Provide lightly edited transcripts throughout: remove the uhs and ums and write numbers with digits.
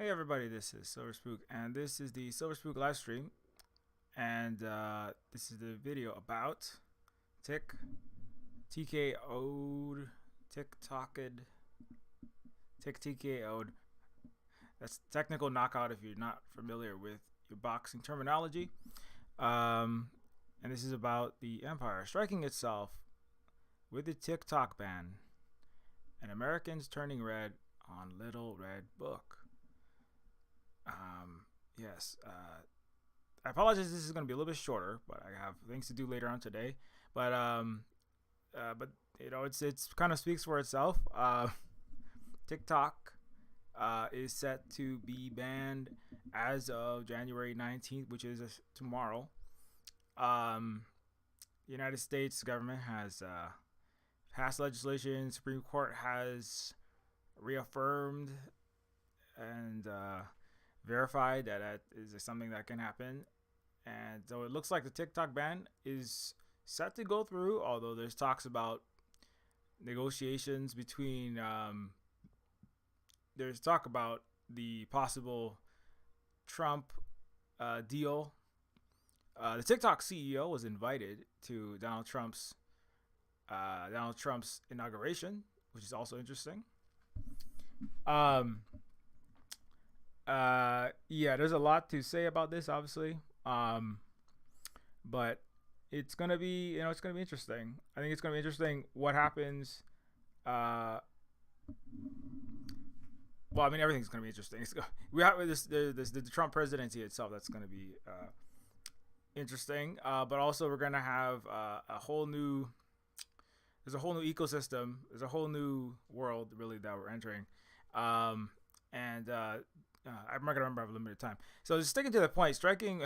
Hey everybody, this is Silver Spook, and this is the Silver Spook live stream, and this is the video about Tik TKO'd, Tik Tok'd, Tik TKO'd. That's technical knockout if you're not familiar with your boxing terminology. And this is about the empire striking itself with the TikTok ban, and Americans turning red on Little Red Book. Yes. I apologize. This is going to be a little bit shorter, but I have things to do later on today. But it's kind of speaks for itself. TikTok is set to be banned as of January 19th, which is tomorrow. The United States government has passed legislation. Supreme Court has reaffirmed and verified that is something that can happen. And so it looks like the TikTok ban is set to go through, although there's talks about negotiations between there's talk about the possible Trump deal. The TikTok CEO was invited to Donald Trump's inauguration, which is also interesting. Yeah, there's a lot to say about this, obviously. But it's gonna be, it's gonna be interesting. I think it's gonna be interesting what happens. Well, I mean, everything's gonna be interesting. We have the Trump presidency itself. That's gonna be interesting. But also we're gonna have a whole new. There's a whole new ecosystem. There's a whole new world, really, that we're entering. I'm not gonna remember. I have a limited time, so just sticking to the point. Striking.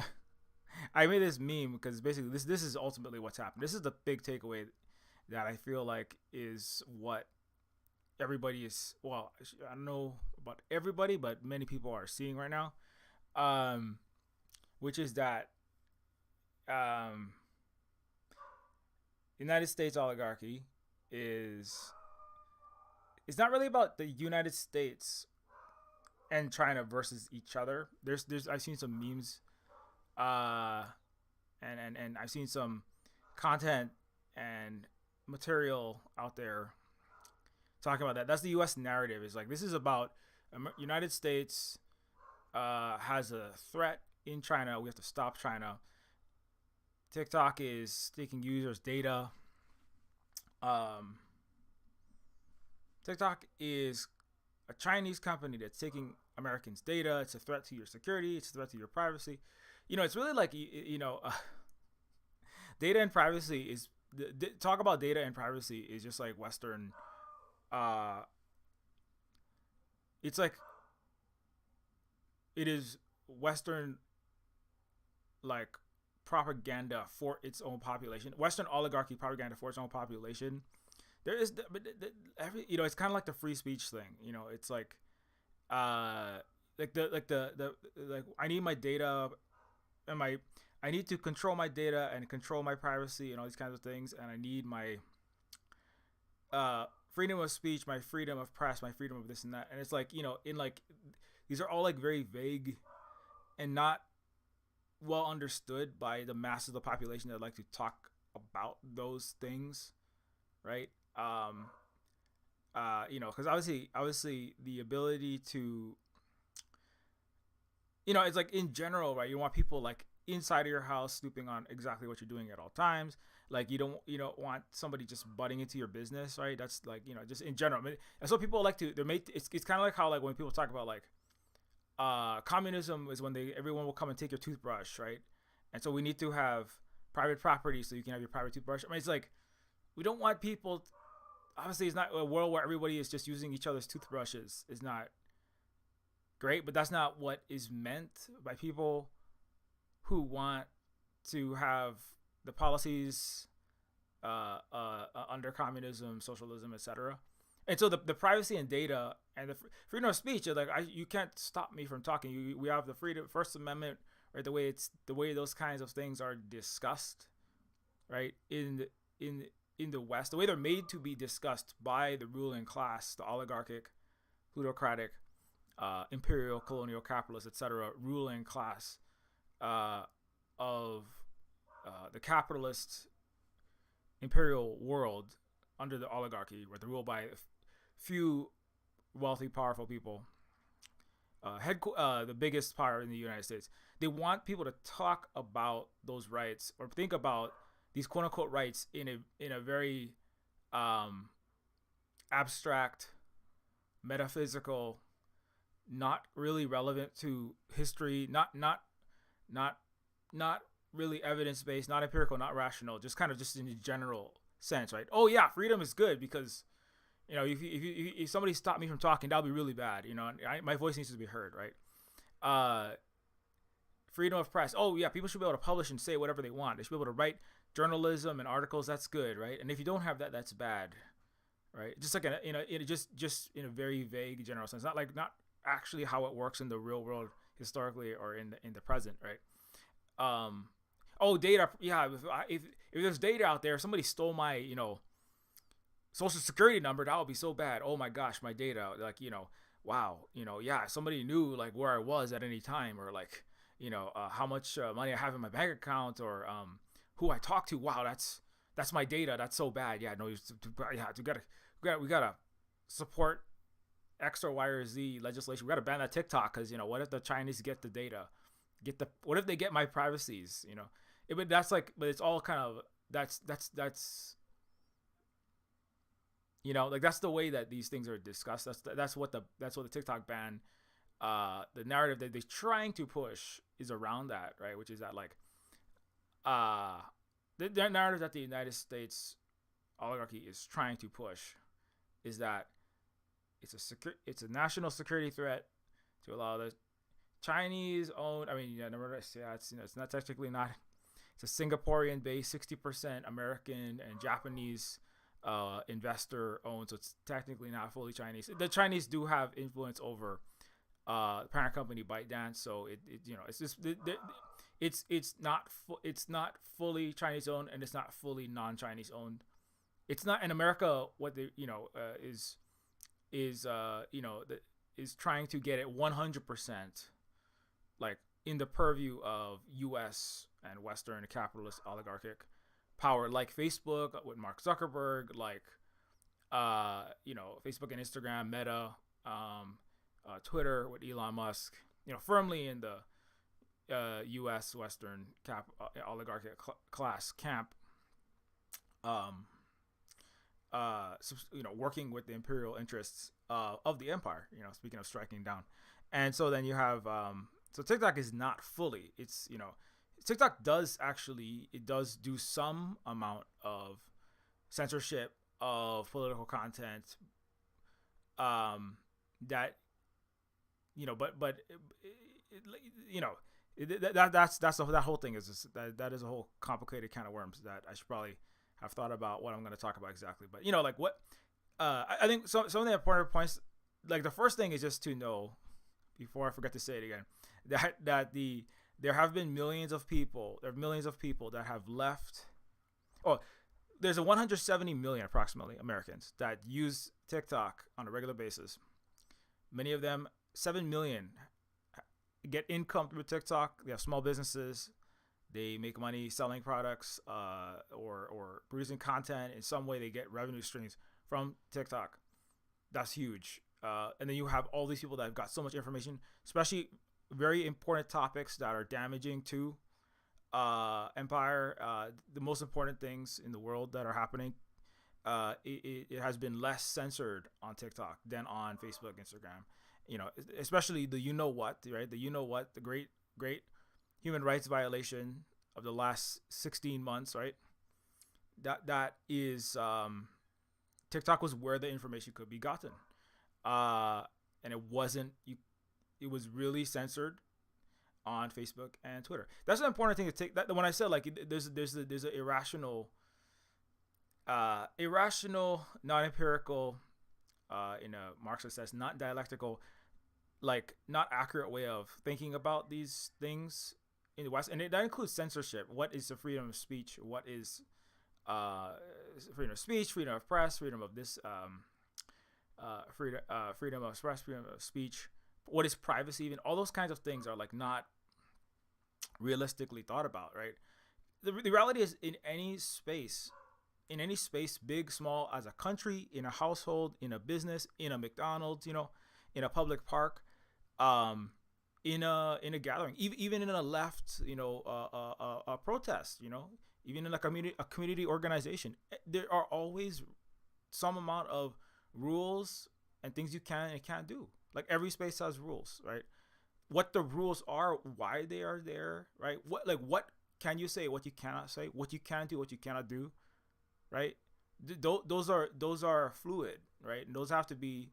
I made this meme because basically this is ultimately what's happened. This is the big takeaway that I feel like is what everybody is. Well, I don't know about everybody, but many people are seeing right now, which is that United States oligarchy is. It's not really about the United States and China versus each other. There's I've seen some memes, and I've seen some content and material out there talking about that. That's the U.S. narrative. Is like this is about United States has a threat in China. We have to stop China. TikTok is taking users' data. TikTok is a Chinese company that's taking Americans' data. It's a threat to your security. It's a threat to your privacy. It's really like data and privacy is talk about data and privacy is just like Western. It's like it is Western like propaganda for its own population. Western oligarchy propaganda for its own population. There is, but every it's kind of like the free speech thing. It's like, like I need my data, and I need to control my data and control my privacy and all these kinds of things, and I need my freedom of speech, my freedom of press, my freedom of this and that. And it's like in like these are all like very vague and not well understood by the mass of the population that like to talk about those things, right? Because obviously the ability to, it's like in general, right? You want people like inside of your house snooping on exactly what you're doing at all times. Like you don't want somebody just butting into your business, right? That's like just in general. I mean, and so people like to it's kind of like how like when people talk about like communism is when everyone will come and take your toothbrush, right? And so we need to have private property so you can have your private toothbrush. I mean, it's like we don't want people. Obviously, it's not a world where everybody is just using each other's toothbrushes. Is not great, but that's not what is meant by people who want to have the policies under communism, socialism, etc. And so the privacy and data and the freedom of speech are like you can't stop me from talking. We have the freedom, First Amendment, right? The way those kinds of things are discussed, right? In the West, the way they're made to be discussed by the ruling class, the oligarchic, plutocratic imperial, colonial, capitalist, etc., ruling class of the capitalist imperial world under the oligarchy, where they're ruled by few wealthy, powerful people. The biggest power in the United States. They want people to talk about those rights or think about these quote unquote rights in a very abstract, metaphysical, not really relevant to history, not really evidence based, not empirical, not rational, just kind of just in a general sense, right? Oh yeah, freedom is good because if somebody stopped me from talking, that'll be really bad. My voice needs to be heard, right? Freedom of press. Oh yeah, people should be able to publish and say whatever they want. They should be able to write journalism and articles. That's good, right? And if you don't have that, that's bad, right? Just like just in a very vague general sense, not actually how it works in the real world historically or in the present, right? Data. Yeah, if there's data out there, somebody stole my social security number, that would be so bad. Oh my gosh, my data, wow, yeah, somebody knew like where I was at any time, or like, how much money I have in my bank account, or who I talk to. Wow, that's my data. That's so bad. Yeah, no, we gotta support X or Y or Z legislation. We gotta ban that TikTok because what if the Chinese get the data? What if they get my privacies? But it's all kind of that's that's the way that these things are discussed. That's what the TikTok ban, the narrative that they're trying to push is around that, right? Which is that the narrative that the United States oligarchy is trying to push is that it's a national security threat to allow the Chinese owned. I mean, it's not technically not. It's a Singaporean based, 60% American and Japanese investor owned, so it's technically not fully Chinese. The Chinese do have influence over the parent company ByteDance, so it's just it's not fully Chinese owned, and it's not fully non-Chinese owned. It's not in America. What they is trying to get it 100% like in the purview of U.S. and Western capitalist oligarchic power, like Facebook with Mark Zuckerberg, like Facebook and Instagram, Meta, Twitter with Elon Musk, firmly in the U.S. Western oligarchic class camp, working with the imperial interests of the empire. Speaking of striking down, and so then you have so TikTok is not fully. It's TikTok does do some amount of censorship of political content, that that whole thing is just, that is a whole complicated can of worms that I should probably have thought about what I'm going to talk about exactly. But I think some of the important points, like the first thing is just to know, before I forget to say it again, that there have been millions of people that have left. Oh, there's 170 million approximately Americans that use TikTok on a regular basis. Many of them, 7 million, get income through TikTok. They have small businesses. They make money selling products or producing content. In some way, they get revenue streams from TikTok. That's huge. And then you have all these people that have got so much information, especially very important topics that are damaging to empire. The most important things in the world that are happening, it has been less censored on TikTok than on Facebook, Instagram. Especially the right? The great human rights violation of the last 16 months, right? That is TikTok was where the information could be gotten, and it wasn't. It was really censored on Facebook and Twitter. That's an important thing to take. That when I said like there's an irrational, not empirical, in a Marxist sense, not dialectical, like not accurate way of thinking about these things in the West, and that includes censorship. What is the freedom of speech? What is freedom of speech, freedom of press, freedom of this, freedom of express, freedom of speech, What is privacy? Even all those kinds of things are like not realistically thought about, right? The reality is in any space, big, small, as a country, in a household, in a business, in a McDonald's, in a public park, um, in a gathering, even in a left, a protest, even in a community organization, there are always some amount of rules and things you can and can't do. Like every space has rules, right? What the rules are, why they are there, right? What can you say, what you cannot say, what you can do, what you cannot do, right? Those are fluid, right? And those have to be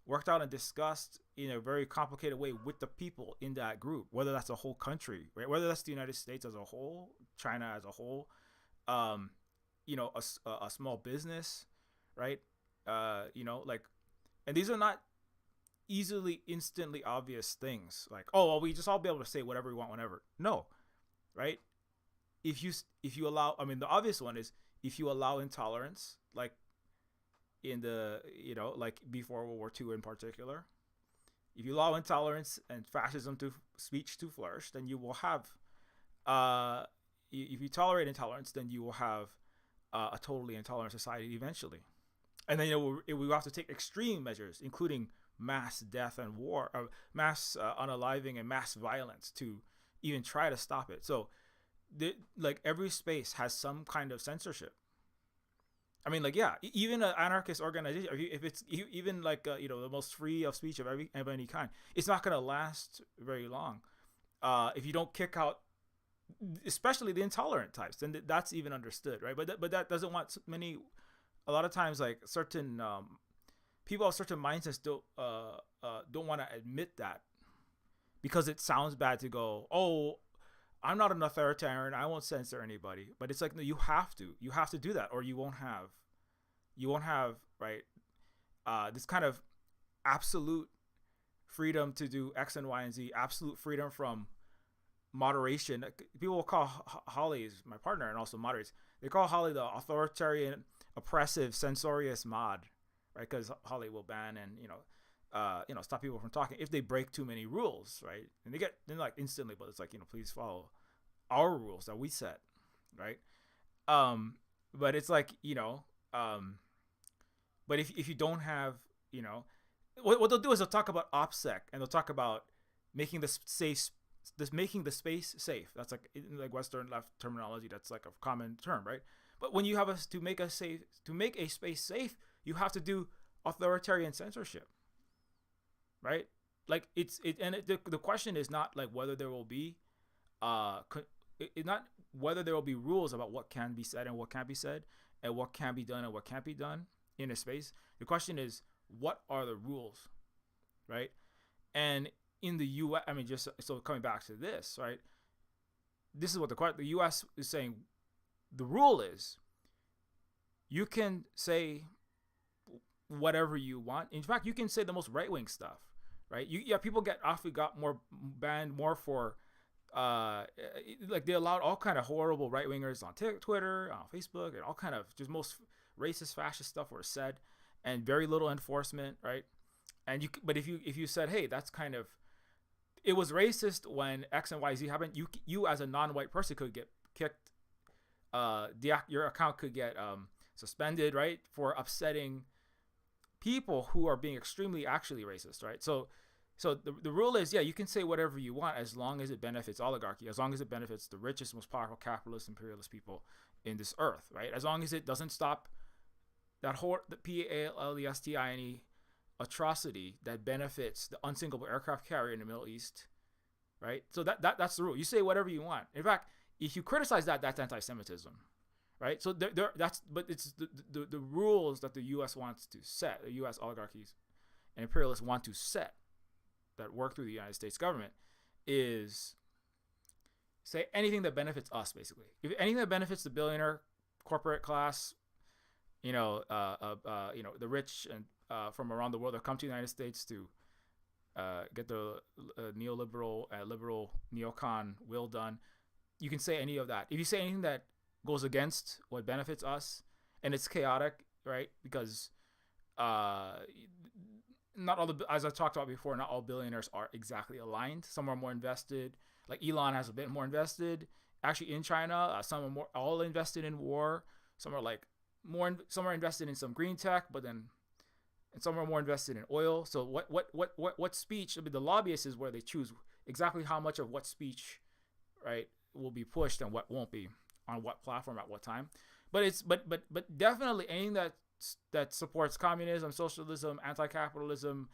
worked out and discussed in a very complicated way with the people in that group, whether that's a whole country, right? Whether that's the United States as a whole, China as a whole, um, a small business, right? Like, and these are not easily, instantly obvious things. Like, oh, well, we just all be able to say whatever we want whenever. No, right? If you allow, I mean, the obvious one is if you allow intolerance, like in the like before World War II in particular, if you allow intolerance and fascism to speech to flourish, then you will have if you tolerate intolerance, then you will have a totally intolerant society eventually. And then we will have to take extreme measures, including mass death and war, mass unaliving and mass violence to even try to stop it. So like every space has some kind of censorship. I mean, like, yeah, even an anarchist organization, if it's even like the most free of speech of any kind, it's not going to last very long. If you don't kick out, especially the intolerant types, then that's even understood, right? But that doesn't want many. A lot of times, like certain people of certain mindsets don't want to admit that because it sounds bad to go, oh, I'm not an authoritarian, I won't censor anybody. But it's like, no, you have to do that, or you won't have right this kind of absolute freedom to do X and Y and Z, absolute freedom from moderation. People will call Holly, is my partner and also moderates, they call Holly the authoritarian, oppressive, censorious mod, right? Because Holly will ban and stop people from talking if they break too many rules, right? And then like instantly, but it's like, please follow our rules that we set, right? But it's like, but if you don't have, what they'll do is they'll talk about OPSEC and they'll talk about making making the space safe. That's like Western left terminology. That's like a common term, right? But when you have to make a space safe, you have to do authoritarian censorship, right? Like the question is not like whether there will be not whether there will be rules about what can be said and what can't be said, and what can be done and what can't be done in a space. The question is, what are the rules, right? And in the U.S., I mean, just so coming back to this, right? This is what the U.S. is saying. The rule is you can say whatever you want. In fact, you can say the most right-wing stuff, right? People got more banned more for like they allowed all kind of horrible right-wingers on Twitter, on Facebook, and all kind of just most racist, fascist stuff were said, and very little enforcement, right? And but if you said, hey, that's kind of, it was racist when X and Y Z happened, you as a non-white person could get kicked. Your account could get suspended, right, for upsetting people who are being extremely actually racist, right? So the rule is, yeah, you can say whatever you want as long as it benefits oligarchy, as long as it benefits the richest, most powerful capitalist, imperialist people in this earth, right? As long as it doesn't stop that whole the PALESTINE atrocity that benefits the unsinkable aircraft carrier in the Middle East, right? So that's the rule. You say whatever you want. In fact, if you criticize that's anti-Semitism, right? So but it's the rules that the U.S. wants to set, the U.S. oligarchies and imperialists want to set that work through the United States government, is say anything that benefits us, basically. If anything that benefits the billionaire corporate class, the rich and from around the world that come to the United States to get the neoliberal, liberal neocon will done, you can say any of that. If you say anything that goes against what benefits us, and it's chaotic, right? Because not all the, as I talked about before, not all billionaires are exactly aligned. Some are more invested. Like Elon has a bit more invested actually in China. Some are more all invested in war. Some are like some are invested in some green tech, but then and some are more invested in oil. So what speech? I mean, the lobbyists is where they choose exactly how much of what speech, right, will be pushed and what won't be on what platform at what time. But it's definitely anything that supports communism, socialism, anti-capitalism,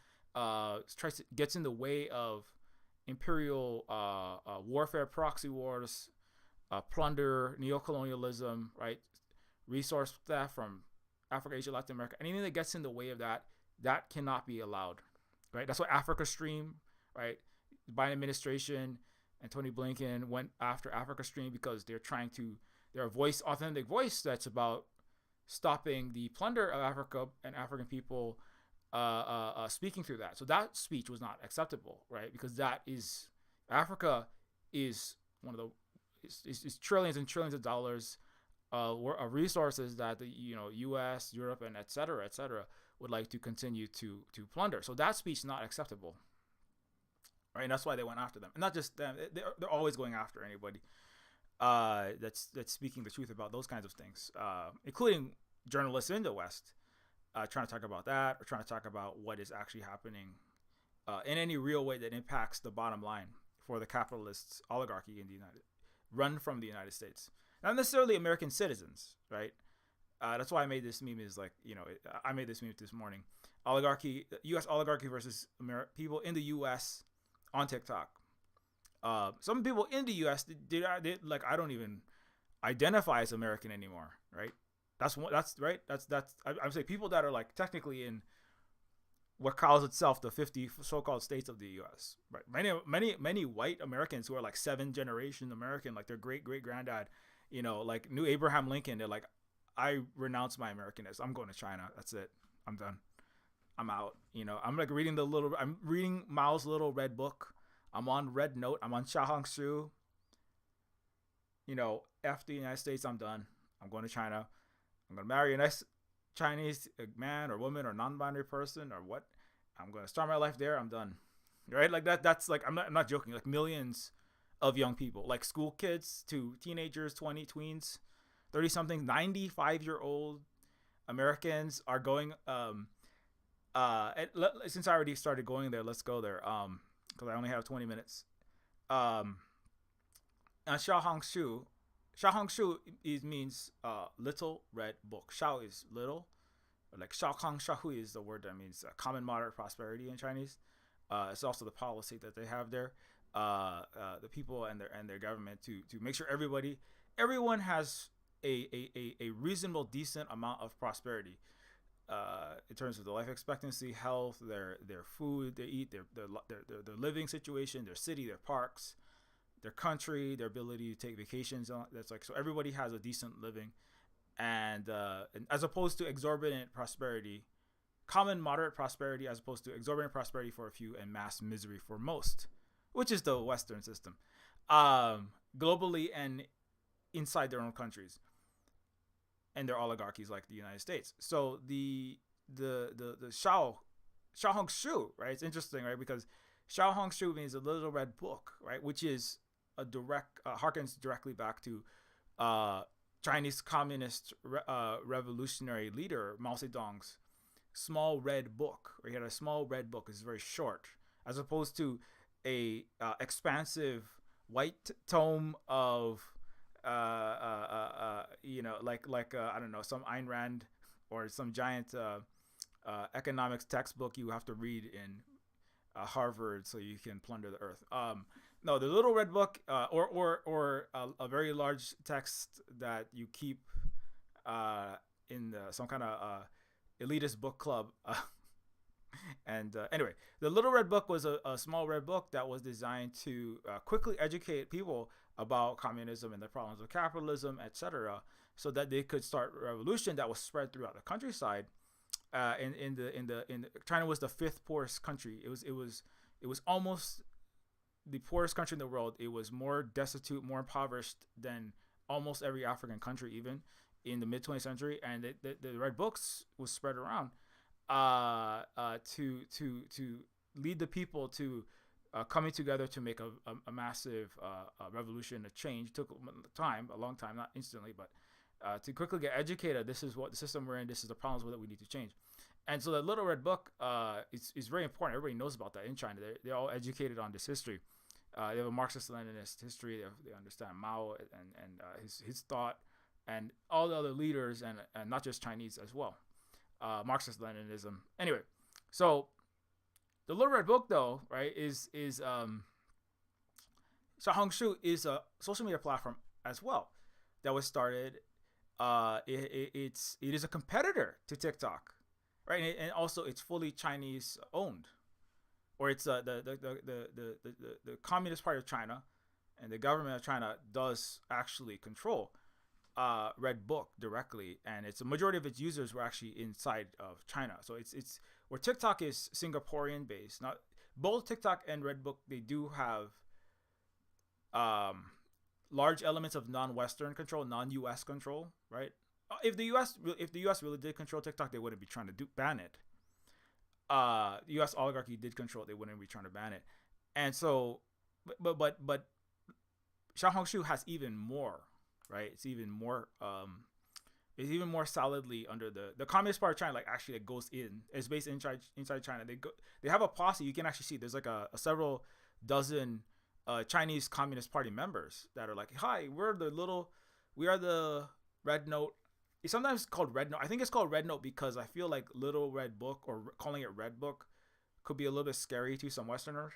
gets in the way of imperial warfare, proxy wars, plunder, neocolonialism, right, resource theft from Africa, Asia, Latin America. Anything that gets in the way of that cannot be allowed, right? That's why Africa Stream, right? The Biden administration and Tony Blinken went after Africa Stream because they're trying to their voice, authentic voice, that's about stopping the plunder of Africa and African people, speaking through that. So that speech was not acceptable, right? Because that is Africa is one of the is trillions and trillions of dollars of resources that the U.S., Europe, and et cetera, would like to continue to plunder. So that speech is not acceptable, right? And that's why they went after them, and not just them. They're always going after anybody that's speaking the truth about those kinds of things, including journalists in the West, trying to talk about that or trying to talk about what is actually happening in any real way that impacts the bottom line for the capitalist oligarchy in the run from the United States. Not necessarily American citizens, right? That's why I made this meme. Is like, I made this meme this morning. Oligarchy, U.S. oligarchy versus people in the U.S. on TikTok. Some people in the U.S. did like, I don't even identify as American anymore, right? That's right. I'm saying people that are like technically in what calls itself the 50 so-called states of the U.S. Right? Many white Americans who are like 7th generation American, like their great granddad, like knew Abraham Lincoln. They're like, I renounce my Americanness. I'm going to China. That's it. I'm done. I'm out. I'm like I'm reading Mao's little red book. I'm on Red Note. I'm on Xiaohongshu. F the United States. I'm done. I'm going to China. I'm going to marry a nice Chinese man or woman or non-binary person or what. I'm going to start my life there. I'm done. Right? Like that. That's like, I'm not joking. Like millions of young people, like school kids to teenagers, 20 tweens, 30 something, 95-year-old Americans are going, since I already started going there, let's go there. Because I only have 20 minutes. Xiaohongshu means little red book. Xiao is little, like Shaohu is the word that means common moderate prosperity in Chinese. It's also the policy that they have there, the people and their government to make sure everyone has a reasonable, decent amount of prosperity. In terms of the life expectancy, health, their food they eat, their living situation, their city, their parks, their country, their ability to take vacations. That's like, so everybody has a decent living, and as opposed to exorbitant prosperity, common moderate prosperity, as opposed to exorbitant prosperity for a few and mass misery for most, which is the Western system, globally and inside their own countries and their oligarchies like the United States. So the Xiaohongshu, right? It's interesting, right? Because Xiaohongshu means a little red book, right? Which is a direct harkens directly back to Chinese communist revolutionary leader Mao Zedong's small red book. He had a small red book. It's very short, as opposed to a expansive white tome of like I don't know, some Ayn Rand or some giant economics textbook you have to read in Harvard so you can plunder the earth. No, the little red book, or a very large text that you keep in some kind of elitist book club. And anyway, the little red book was a small red book that was designed to quickly educate people about communism and the problems of capitalism, etc., so that they could start a revolution that was spread throughout the countryside. China was the 5th poorest country. It was almost the poorest country in the world. It was more destitute, more impoverished than almost every African country, even in the mid 20th century. And the red books was spread around. to lead the people to coming together to make a massive revolution, a change. It took time, a long time, not instantly, but to quickly get educated. This is what the system we're in. This is the problems that we need to change. And so the Little Red Book is very important. Everybody knows about that in China. They're all educated on this history. They have a Marxist-Leninist history. They understand Mao and his thought, and all the other leaders, and not just Chinese as well. Marxist-Leninism. Anyway, so the Little Red Book, though, right, is Xiaohongshu is a social media platform as well that was started. It is a competitor to TikTok, right, and also it's fully Chinese owned, or it's the Communist Party of China, and the government of China does actually control Red Book directly, and it's a majority of its users were actually inside of China. So it's where TikTok is Singaporean based. Not both TikTok and Red Book, they do have large elements of non-Western control, non-US control, right? If the US really did control TikTok, they wouldn't be trying to ban it. The US oligarchy did control it, they wouldn't be trying to ban it. And so but Xiaohongshu has even more, right? It's even more solidly under the Communist Party of China. Like actually, it goes in. It's based inside China. They have a posse. You can actually see there's like a several dozen Chinese Communist Party members that are like, hi, we are the Red Note. It's sometimes called Red Note. I think it's called Red Note because I feel like Little Red Book, or calling it Red Book, could be a little bit scary to some Westerners,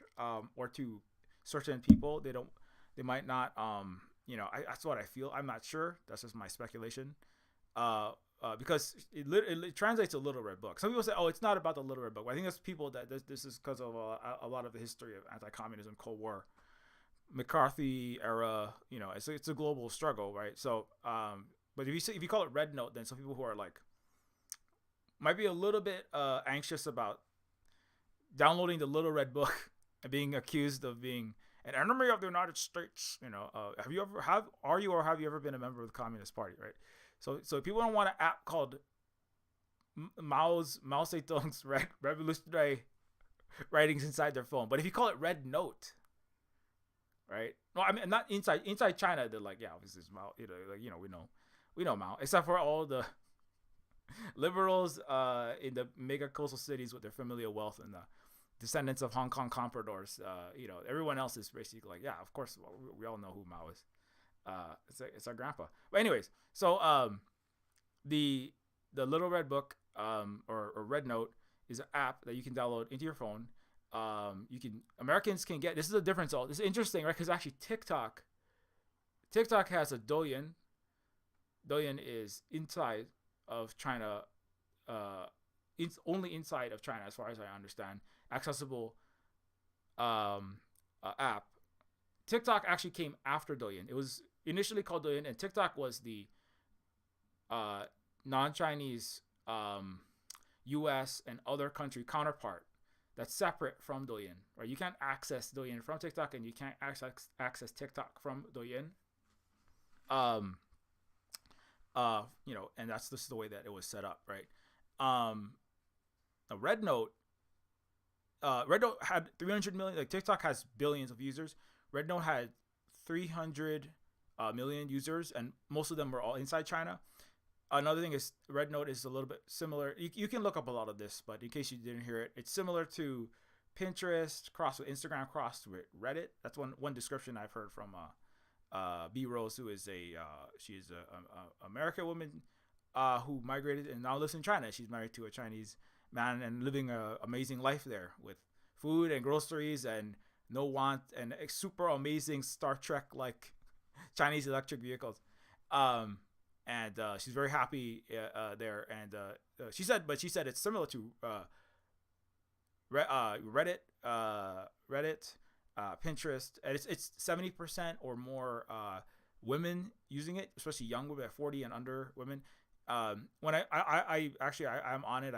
or to certain people. They might not, that's what I feel. I'm not sure. That's just my speculation. Because it translates to Little Red Book. Some people say, oh, it's not about the Little Red Book. I think that's people that this is because of a lot of the history of anti-communism, Cold War, McCarthy era. It's a global struggle, right? So, but if you call it Red Note, then some people who are like might be a little bit anxious about downloading the Little Red Book and being accused of being an enemy of the United States. Have you ever been a member of the Communist Party, right? So people don't want an app called Mao Zedong's revolutionary writings inside their phone. But if you call it Red Note, right? No, I mean not inside China. They're like, yeah, obviously it's Mao. We know Mao, except for all the liberals in the mega coastal cities with their familial wealth and the descendants of Hong Kong compradors. Everyone else is basically like, yeah, of course, we all know who Mao is. It's our grandpa. But anyways, so the Little Red Book or Red Note is an app that you can download into your phone. Americans can get. This is a difference. This is interesting, right? Because actually TikTok has a Douyin. Douyin is inside of China. It's only inside of China, as far as I understand, accessible app. TikTok actually came after Douyin. It was initially called Douyin, and TikTok was the non-Chinese U.S. and other country counterpart that's separate from Douyin. Right? You can't access Douyin from TikTok, and you can't access TikTok from Douyin. And that's just the way that it was set up, right? A Red Note had 300 million. Like TikTok has billions of users. Red Note had 300 million users, and most of them were all inside China. Another thing is Red Note is a little bit similar. You can look up a lot of this, but in case you didn't hear it, it's similar to Pinterest crossed with Instagram crossed with Reddit. That's one description I've heard from B Rose, who is she's a American woman who migrated and now lives in China. She's married to a Chinese man and living an amazing life there with food and groceries and no want and super amazing Star Trek like Chinese electric vehicles. And she's very happy there. And she said it's similar to Reddit, Pinterest, and it's 70% or more women using it, especially young women, 40 and under women. When I'm on it,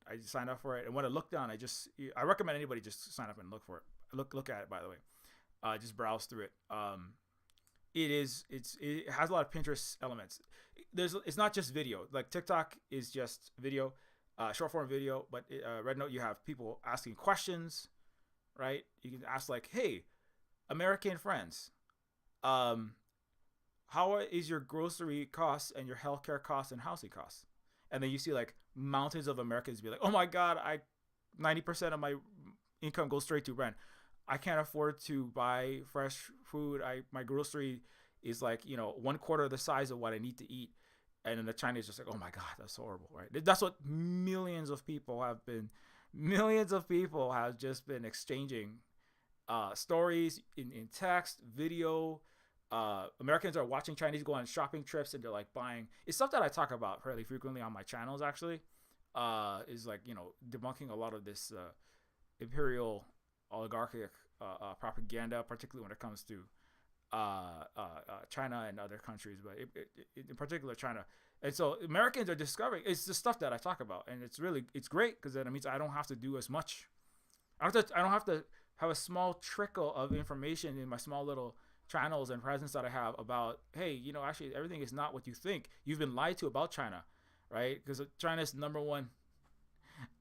I signed up for it, and when I looked down, I recommend anybody just sign up and look for it. Look at it, by the way. Just browse through it. It has a lot of Pinterest elements. It's not just video. Like TikTok is just video. short form video. But Red Note, you have people asking questions, right? You can ask like, "Hey, American friends, um, how is your grocery costs and your healthcare costs and housing costs?" And then you see like mountains of Americans be like, "Oh my God, I 90% of my income goes straight to rent. I can't afford to buy fresh food. My grocery is like, you know, 1/4 of the size of what I need to eat." And then the Chinese just like, "Oh my God, that's horrible," right? That's what millions of people have just been exchanging stories in text, video. Americans are watching Chinese go on shopping trips and they're like buying. It's stuff that I talk about fairly frequently on my channels actually. Is like, you know, debunking a lot of this imperial oligarchic propaganda, particularly when it comes to China and other countries, but in particular China. And so Americans are discovering it's the stuff that I talk about, and it's great because then it means I don't have to do as much. I don't have to have a small trickle of information in my small little channels and presence that I have about, hey, you know, actually everything is not what you think. You've been lied to about China, right? Because China's number one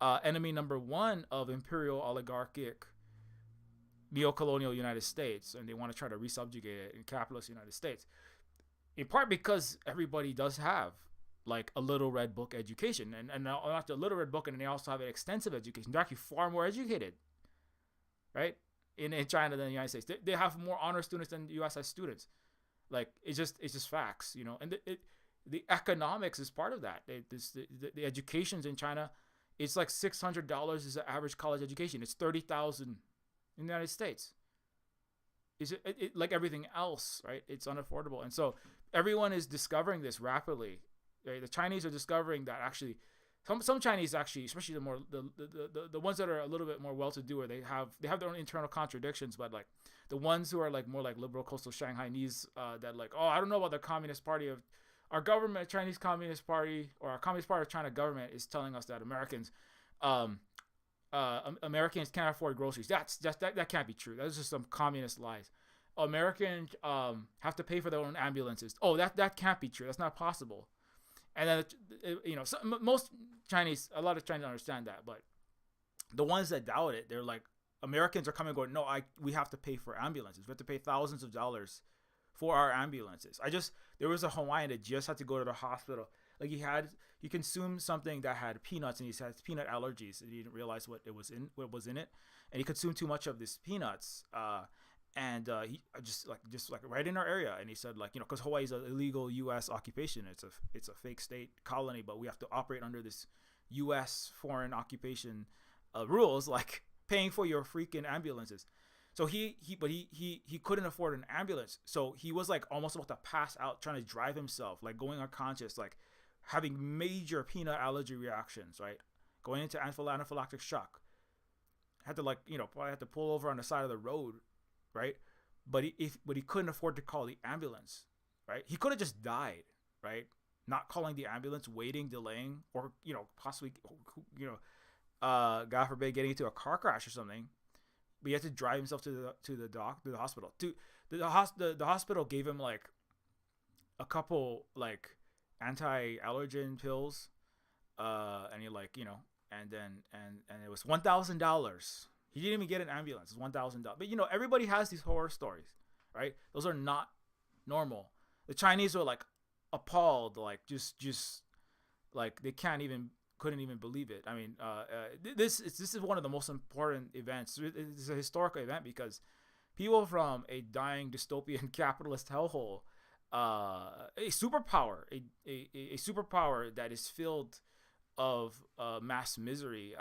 enemy number one of imperial oligarchic neo-colonial United States, and they want to try to resubjugate it in capitalist United States. In part because everybody does have like a little red book education, and not the little red book, and they also have an extensive education. They're actually far more educated, right? In China than the United States. They have more honor students than the US has students. Like it's just facts, you know. And the economics is part of that. The educations in China, it's like $600 is the average college education. It's $30,000 in the United States. Is it like everything else, right? It's unaffordable, and so everyone is discovering this rapidly. Right? The Chinese are discovering that actually, some Chinese actually, especially the ones that are a little bit more well-to-do, or they have their own internal contradictions, but like the ones who are like more like liberal coastal Shanghainese, that like, oh, I don't know about the Communist Party of our government, Chinese Communist Party, or our Communist Party of China government is telling us that Americans can't afford groceries. That can't be true. That's just some communist lies. Americans have to pay for their own ambulances. Oh, that can't be true. That's not possible. And then, you know, most Chinese, a lot of Chinese understand that, but the ones that doubt it, they're like, Americans are coming and going, no, we have to pay for ambulances. We have to pay thousands of dollars for our ambulances. There was a Hawaiian that just had to go to the hospital. Like he consumed something that had peanuts, and he had peanut allergies, and he didn't realize what was in it, and he consumed too much of these peanuts. And he just like right in our area, and he said, like, you know, because Hawaii is an illegal U.S. occupation. It's a fake state colony, but we have to operate under this U.S. foreign occupation rules, like paying for your freaking ambulances. So he couldn't afford an ambulance, so he was like almost about to pass out, trying to drive himself, like going unconscious, like having major peanut allergy reactions, right? Going into anaphylactic shock. Had to, like, you know, probably had to pull over on the side of the road, right? But he couldn't afford to call the ambulance, right? He could have just died, right? Not calling the ambulance, waiting, delaying, or, you know, possibly, you know, God forbid, getting into a car crash or something. But he had to drive himself to the hospital. The hospital gave him like a couple like anti-allergen pills, and he, like, you know, and it was $1,000. He didn't even get an ambulance. It's $1,000. But, you know, everybody has these horror stories, right? Those are not normal. The Chinese are like appalled, like just like they couldn't even believe it. I mean, this is one of the most important events. It's a historical event because people from a dying dystopian capitalist hellhole, a superpower that is filled of mass misery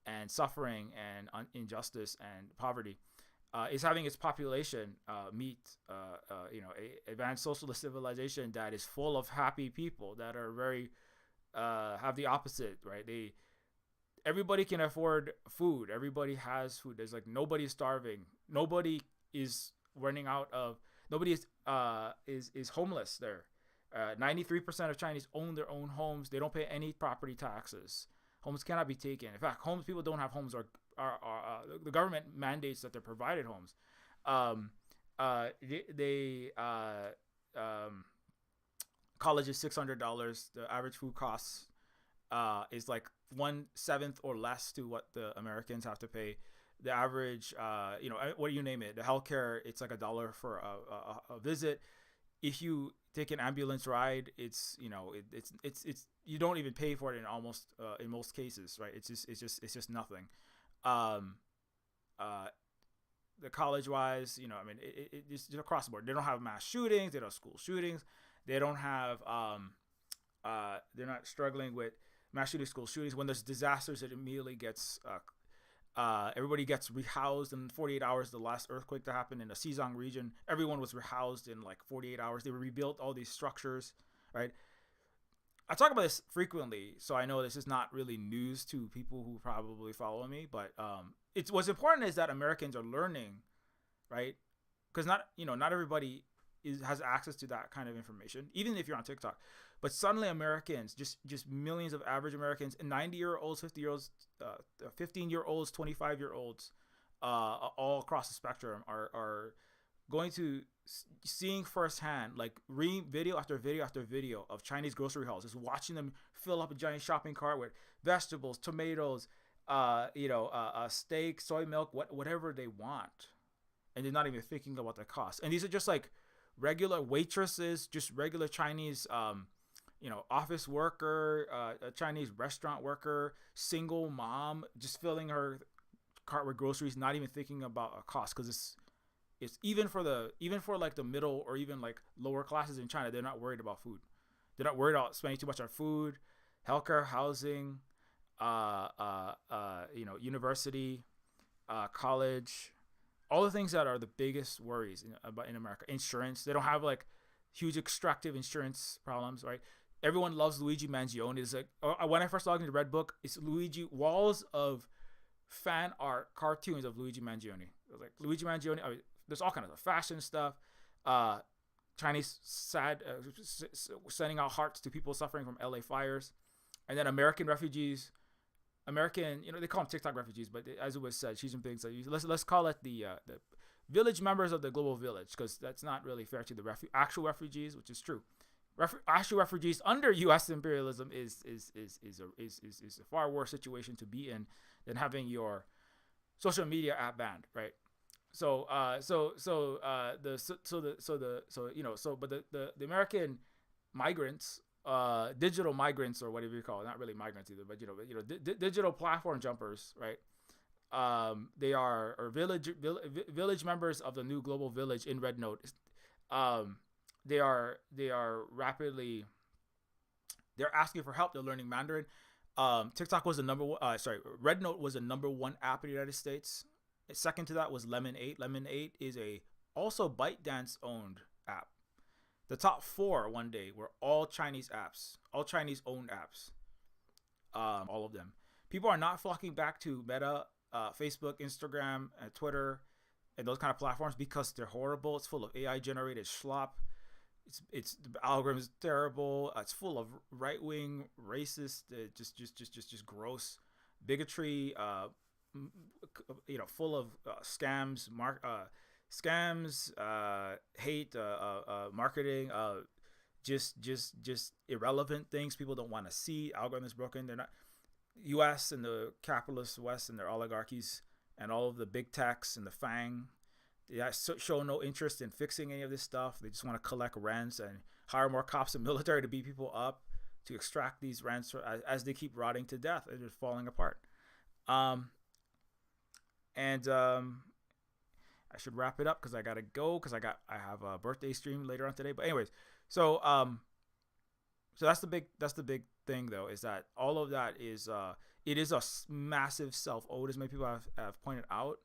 and suffering and injustice and poverty, is having its population meet you know, a advanced socialist civilization that is full of happy people that are very have the opposite, right? Everybody can afford food. Everybody has food. There's like, nobody's starving. Nobody is running out of. Nobody is homeless there. 93% of Chinese own their own homes. They don't pay any property taxes. Homes cannot be taken. In fact, people don't have homes are the government mandates that they're provided homes. College is $600. The average food costs is like 1/7 or less to what the Americans have to pay. The average, what do you name it? The healthcare, it's like $1 for a visit. If you take an ambulance ride, it's it's you don't even pay for it in most cases, right? It's just nothing. Um, the college wise, it's just across the board. They don't have mass shootings. They don't have school shootings. They don't have they're not struggling with mass shootings, school shootings. When there's disasters, it immediately gets everybody gets rehoused in 48 hours. The last earthquake that happened in the Xizang region, everyone was rehoused in like 48 hours. They rebuilt all these structures, right? I talk about this frequently, so I know this is not really news to people who probably follow me, but it's what's important is that Americans are learning, right? Because not everybody has access to that kind of information, even if you're on TikTok. But suddenly Americans, just millions of average Americans, 90-year-olds, 50-year-olds, 15-year-olds, 25-year-olds, all across the spectrum are going to seeing firsthand, like reading video after video after video of Chinese grocery hauls, just watching them fill up a giant shopping cart with vegetables, tomatoes, steak, soy milk, whatever they want, and they're not even thinking about the cost. And these are just like regular waitresses, just regular Chinese, office worker, a Chinese restaurant worker, single mom, just filling her cart with groceries, not even thinking about a cost, because it's even for like the middle or even like lower classes in China, they're not worried about food. They're not worried about spending too much on food, healthcare, housing, university, college, all the things that are the biggest worries in America. Insurance, they don't have like huge extractive insurance problems, right? Everyone loves Luigi Mangione. It's like when I first logged into Redbook, it's walls of fan art cartoons of Luigi Mangione. It was like Luigi Mangione. There's all kinds of fashion stuff. Chinese sending out hearts to people suffering from LA fires, and then American refugees. They call them TikTok refugees, but as it was said, Xi Jinping said, let's call it the village members of the global village, because that's not really fair to the actual refugees, which is true. Actual refugees under U.S. imperialism is a far worse situation to be in than having your social media app banned, right? The American migrants, digital migrants, or whatever you call it, not really migrants either, but digital platform jumpers, right? They are village members of the new global village in Red Note. They are rapidly, they're asking for help. They're learning Mandarin. TikTok was the number one. Red Note was the number one app in the United States. Second to that was Lemon8. Lemon8 is also ByteDance owned app. The top 4 one day were all Chinese apps, all Chinese owned apps. All of them. People are not flocking back to Meta, Facebook, Instagram, and Twitter, and those kind of platforms because they're horrible. It's full of AI generated schlop. It's the algorithm is terrible. It's full of right wing, racist, just gross bigotry. Full of scams, hate, marketing, just irrelevant things people don't want to see. Algorithms broken. They're not. U.S. and the capitalist West and their oligarchies and all of the big techs and the FANG. They show no interest in fixing any of this stuff. They just want to collect rents and hire more cops and military to beat people up to extract these rents as they keep rotting to death. They're just falling apart. I should wrap it up because I gotta go because I have a birthday stream later on today. But anyways, so that's the big thing though, is that all of that is it is a massive self-ode, as many people have pointed out.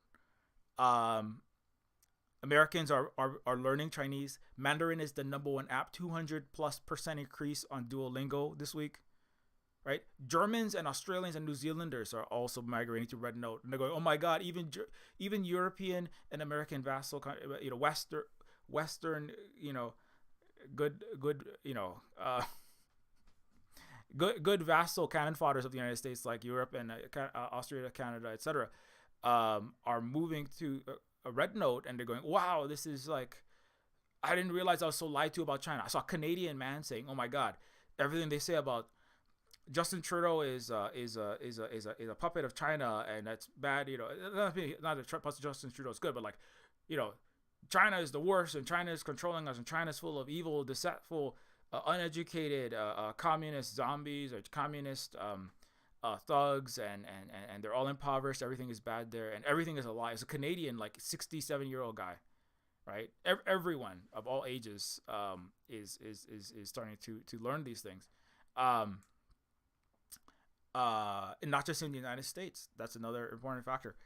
Americans are learning Chinese. Mandarin is the number one app, 200+% increase on Duolingo this week, right? Germans and Australians and New Zealanders are also migrating to Red Note, and they're going, oh my God, even European and American vassal, Western, good vassal cannon fodders of the United States, like Europe and Austria, Canada, etc., are moving to a Red Note, and they're going, wow, this is like, I didn't realize I was so lied to about China. I saw a Canadian man saying, oh my God, everything they say about Justin Trudeau is a puppet of China, and that's bad. Not that Justin Trudeau is good, but like, you know, China is the worst, and China is controlling us, and China is full of evil, deceitful, uneducated communist zombies or communist thugs, and they're all impoverished. Everything is bad there, and everything is a lie. It's a Canadian, like 67-year-old guy, right? Everyone of all ages is starting to learn these things. And not just in the United States. That's another important factor.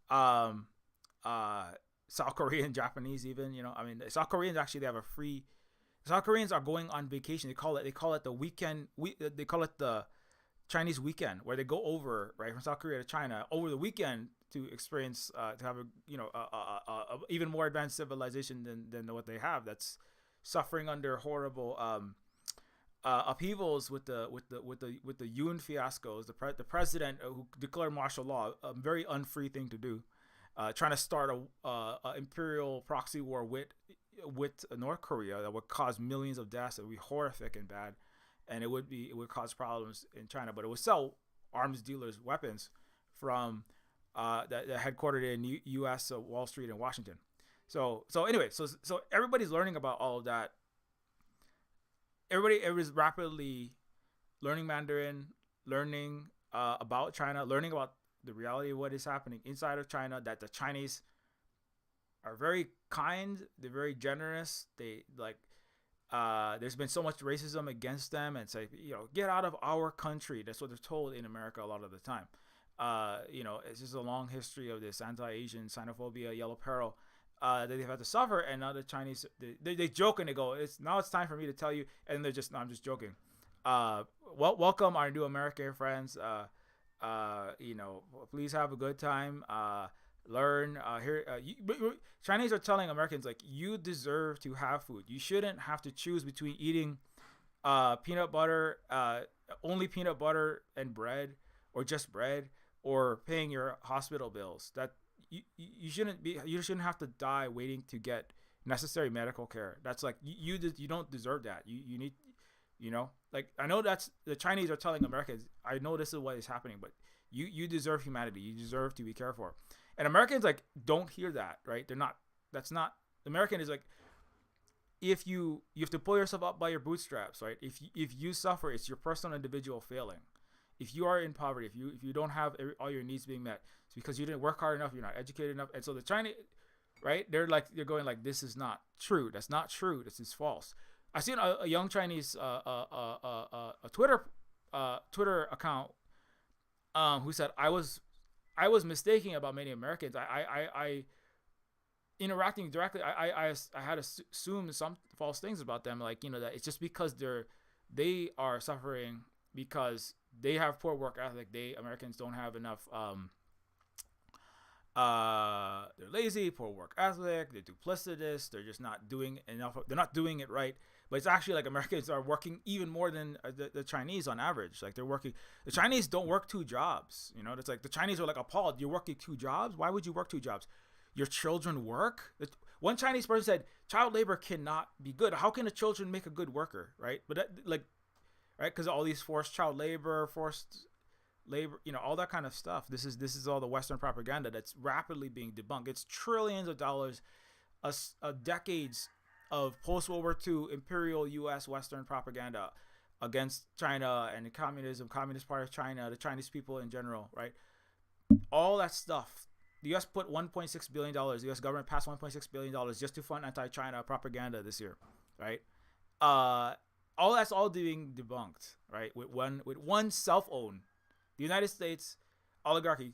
Um, South Korean, Japanese, even, I mean, South Koreans actually, they have a free. South Koreans are going on vacation. They call it the weekend. They call it the Chinese weekend, where they go over, right, from South Korea to China over the weekend to experience, to have a even more advanced civilization than what they have. That's suffering under horrible upheavals with the Yoon fiascos. The president who declared martial law, a very unfree thing to do, trying to start a imperial proxy war with North Korea that would cause millions of deaths. It would be horrific and bad, and it would cause problems in China. But it would sell arms dealers weapons from that headquartered in U.S. Wall Street and Washington. So anyway, so everybody's learning about all of that. Everybody's rapidly learning Mandarin, learning about China, learning about the reality of what is happening inside of China, that the Chinese are very kind, they're very generous. They like, there's been so much racism against them, and say, get out of our country. That's what they're told in America a lot of the time. It's just a long history of this anti-Asian xenophobia, yellow peril, that they've had to suffer. And now the Chinese, they joke and they go, it's time for me to tell you. And they're just, no, I'm just joking. Welcome our new American friends. Please have a good time. Learn here. Chinese are telling Americans, like, you deserve to have food. You shouldn't have to choose between eating peanut butter, only peanut butter and bread, or just bread, or paying your hospital bills. That you shouldn't have to die waiting to get necessary medical care. That's like, you don't deserve that. You need, like, I know that's the Chinese are telling Americans, I know this is what is happening, but you deserve humanity. You deserve to be cared for. And Americans, like, don't hear that, right? That's not, American is like, if you have to pull yourself up by your bootstraps, right? If you suffer, it's your personal individual failing. If you are in poverty, if you don't have all your needs being met, it's because you didn't work hard enough, you're not educated enough. And so the Chinese, right? They're going like, this is not true. That's not true. This is false. I seen a young Chinese a Twitter account who said, I was mistaken about many Americans. I interacting directly, I had assumed some false things about them, like, that it's just because they are suffering because they have poor work ethic. Americans don't have enough. They're lazy, poor work ethic. They're duplicitous. They're just not doing enough. They're not doing it right. But it's actually like Americans are working even more than the Chinese on average. Like, they're working. The Chinese don't work 2 jobs. It's like the Chinese are like appalled. You're working 2 jobs? Why would you work 2 jobs? Your children work? One Chinese person said, child labor cannot be good. How can the children make a good worker, right? But that, like, right? Because all these forced child labor, forced labor, all that kind of stuff. This is all the Western propaganda that's rapidly being debunked. It's trillions of dollars, decades of post-World War II imperial U.S. Western propaganda against China and the communism, Communist Party of China, the Chinese people in general, right? All that stuff. The U.S. put $1.6 billion. The U.S. government passed $1.6 billion just to fund anti-China propaganda this year, right? All that's all being debunked, right? With one self-owned, the United States oligarchy,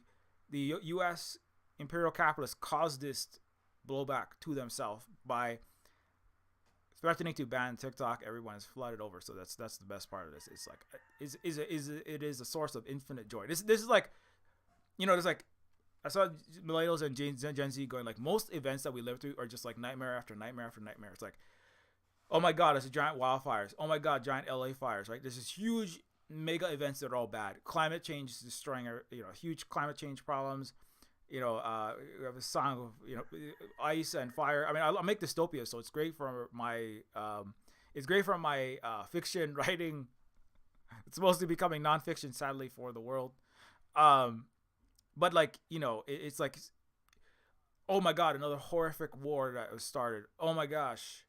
the U.S. imperial capitalists caused this blowback to themselves by threatening to ban TikTok. Everyone is flooded over, so that's the best part of this. It's like, it is a source of infinite joy. This is like, there's like, I saw millennials and Gen Z going like, most events that we live through are just like nightmare after nightmare after nightmare. It's like, oh my God, it's a giant wildfires. Oh my God, giant LA fires, right? There's this huge mega events that are all bad. Climate change is destroying our, huge climate change problems. We have a song of, ice and fire. I mean, I make dystopia, so it's great for my, fiction writing It's mostly becoming nonfiction, sadly, for the world. Um, but like it's like, oh my god, another horrific war that was started. Oh my gosh,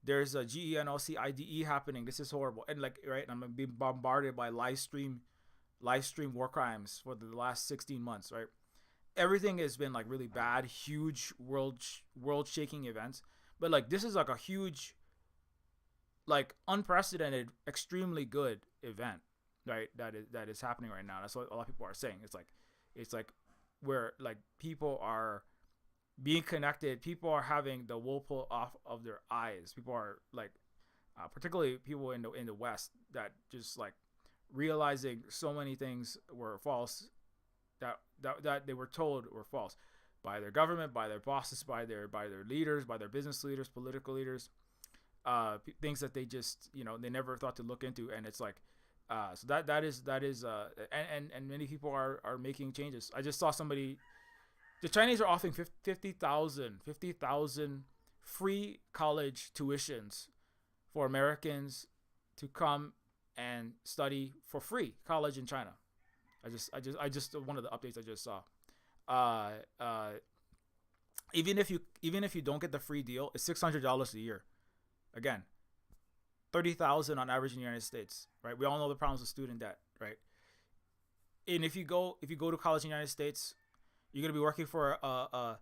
there's a GENOCIDE happening. This is horrible. And like, right, I'm being bombarded by live stream war crimes for the last 16 months, right? Everything has been like really bad, huge world shaking events. But like, this is like a huge, like, unprecedented, extremely good event, right? That is happening right now. That's what a lot of people are saying. It's like where like people are being connected. People are having the wool pulled off of their eyes. People are like, particularly people in the West, that just like realizing so many things were false, that they were told were false by their government, by their bosses, by their leaders, by their business leaders, political leaders, things that they just they never thought to look into. And it's like, so that is and many people are making changes. I just saw somebody. The Chinese are offering 50,000 free college tuitions for Americans to come and study for free college in China. I just one of the updates I just saw. Even if you don't get the free deal, it's $600 a year. Again, 30,000 on average in the United States, right? We all know the problems with student debt, right? And if you go to college in the United States, you're gonna be working for a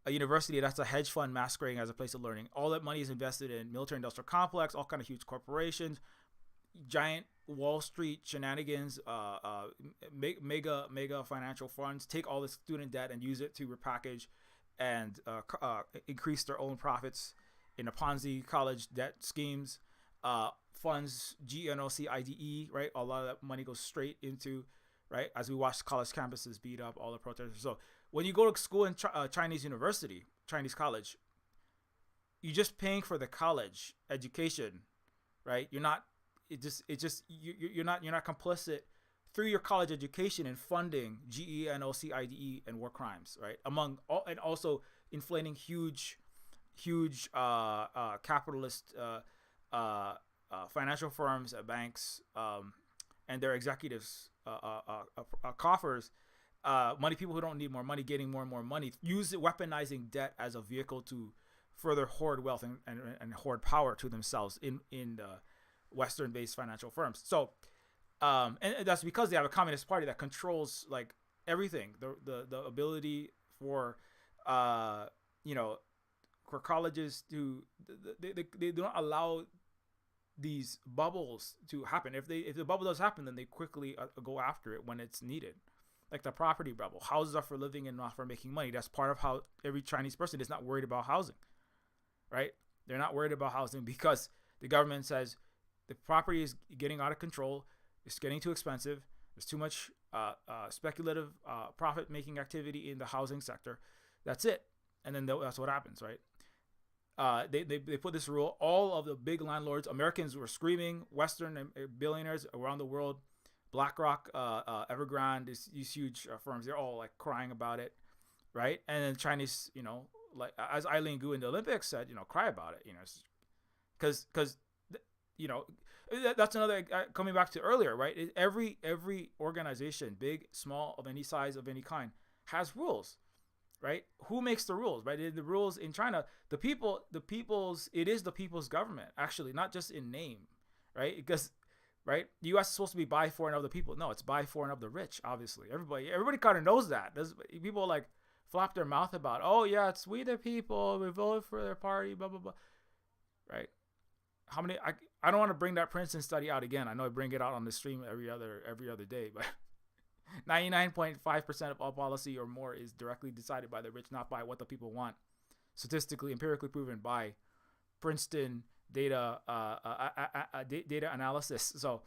university that's a hedge fund masquerading as a place of learning. All that money is invested in military-industrial complex, all kind of huge corporations, giant Wall Street shenanigans, mega financial funds take all this student debt and use it to repackage and increase their own profits in a Ponzi college debt schemes. Funds GENOCIDE, right? A lot of that money goes straight into, right, as we watch college campuses beat up all the protesters. So when you go to school in Chinese university, Chinese college, you're just paying for the college education, right? You're not. You're not complicit through your college education in funding GENOCIDE and war crimes, right? And also inflating huge capitalist financial firms, banks, and their executives coffers, money. People who don't need more money getting more and more money, weaponizing debt as a vehicle to further hoard wealth and hoard power to themselves in the Western-based financial firms. So, and that's because they have a communist party that controls like everything. The ability for for colleges to they don't allow these bubbles to happen. If the bubble does happen, then they quickly go after it when it's needed. Like the property bubble. Houses are for living and not for making money. That's part of how every Chinese person is not worried about housing, right? They're not worried about housing because the government says the property is getting out of control. It's getting too expensive. There's too much speculative profit-making activity in the housing sector. That's it. And then that's what happens, right? They put this rule. All of the big landlords, Americans were screaming, Western billionaires around the world, BlackRock, Evergrande, these huge firms, they're all like crying about it, right? And then Chinese, like as Eileen Gu in the Olympics said, cry about it, because that's another, coming back to earlier, right? Every organization, big, small, of any size, of any kind, has rules, right? Who makes the rules, right? The rules in China, it is the people's government, actually, not just in name, right? Because, right, the U.S. is supposed to be by, for, and of the people. No, it's by, for, and of the rich, obviously. Everybody kind of knows that. People like flap their mouth about, oh yeah, it's we the people, we voted for their party, blah blah blah, right? How many? I don't want to bring that Princeton study out again. I know I bring it out on the stream every other day, but 99.5% of all policy or more is directly decided by the rich, not by what the people want. Statistically, empirically proven by Princeton data analysis. So,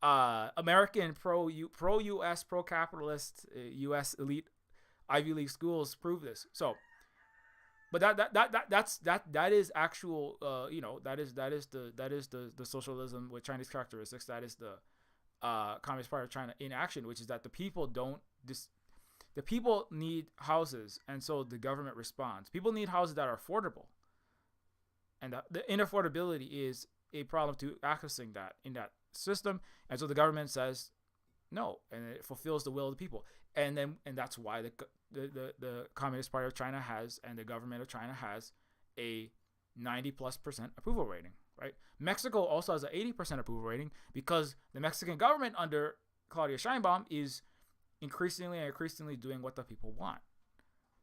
American pro U.S. pro capitalist U.S. elite Ivy League schools prove this. So, but that is actual. That is the socialism with Chinese characteristics. That is the Communist Party of China in action, which is that the people the people need houses, and so the government responds. People need houses that are affordable, and the inaffordability is a problem to accessing that in that system, and so the government says no, and it fulfills the will of the people, and that's why the Communist Party of China has, and the government of China has, a 90+% approval rating, right? Mexico also has an 80% approval rating because the Mexican government under Claudia Sheinbaum is increasingly doing what the people want,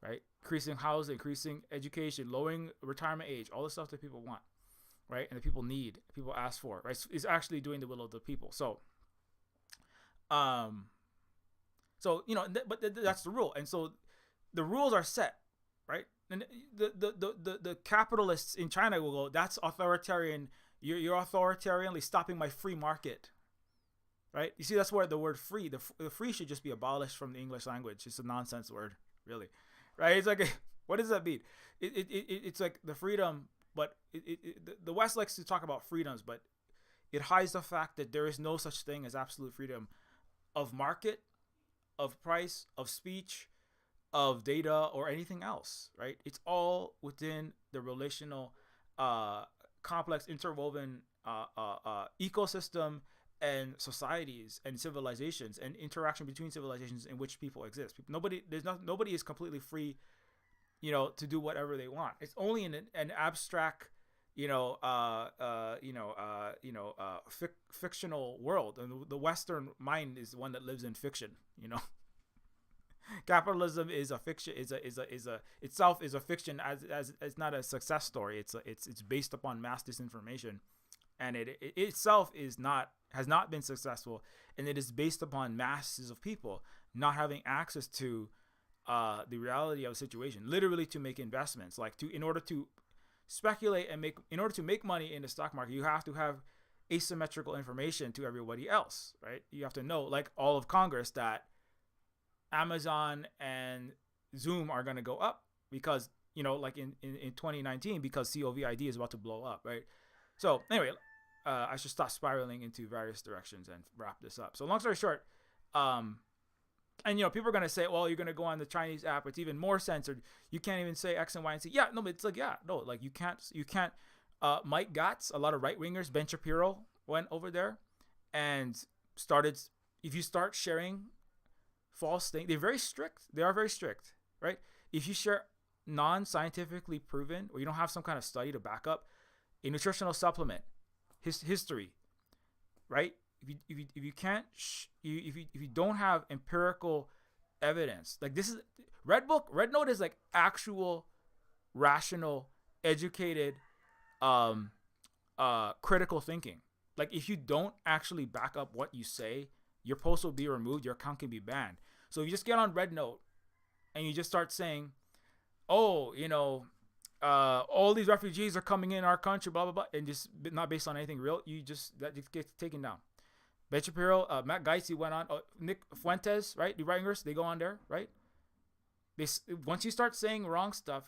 right? Increasing housing, increasing education, lowering retirement age, all the stuff that people want, right? And the people need, people ask for, right? Is actually doing the will of the people. So, that's the rule, and so the rules are set, right? And the capitalists in China will go, that's authoritarian. You're authoritarianly stopping my free market, right? You see, that's where the word free, the free should just be abolished from the English language. It's a nonsense word, really, right? It's like, what does that mean? It's like the freedom, but the West likes to talk about freedoms, but it hides the fact that there is no such thing as absolute freedom of market, of price, of speech, of data, or anything else, right? It's all within the relational, complex, interwoven ecosystem and societies and civilizations and interaction between civilizations in which people exist. Nobody is completely free, to do whatever they want. It's only in an abstract, fictional world, and the Western mind is the one that lives in fiction. Capitalism is a fiction. Itself is a fiction, as it's not a success story. It's based upon mass disinformation, and it itself has not been successful, and it is based upon masses of people not having access to the reality of the situation, literally to make investments, in order to speculate and in order to make money in the stock market, you have to have asymmetrical information to everybody else, right? You have to know, like all of Congress, that Amazon and Zoom are going to go up because, like in 2019, because COVID is about to blow up, right? So anyway, I should stop spiraling into various directions and wrap this up. So long story short, and people are going to say, well, you're going to go on the Chinese app, it's even more censored. You can't even say X and Y and Z. Yeah, no, but it's like, yeah, no, like you can't, Mike Gatz, a lot of right wingers, Ben Shapiro went over there and started, if you start sharing false things, they're very strict. They are very strict, right? If you share non-scientifically proven, or you don't have some kind of study to back up a nutritional supplement, history, right? If you can't, if you don't have empirical evidence, like this is Red Note is like actual, rational, educated, critical thinking. Like if you don't actually back up what you say, your post will be removed, your account can be banned. So if you just get on Red Note and you just start saying, oh, all these refugees are coming in our country, blah, blah, blah, and just not based on anything real, that just gets taken down. Ben Shapiro, Matt Gaetz, he went on, Nick Fuentes, right? The writers, they go on there, right? Once you start saying wrong stuff,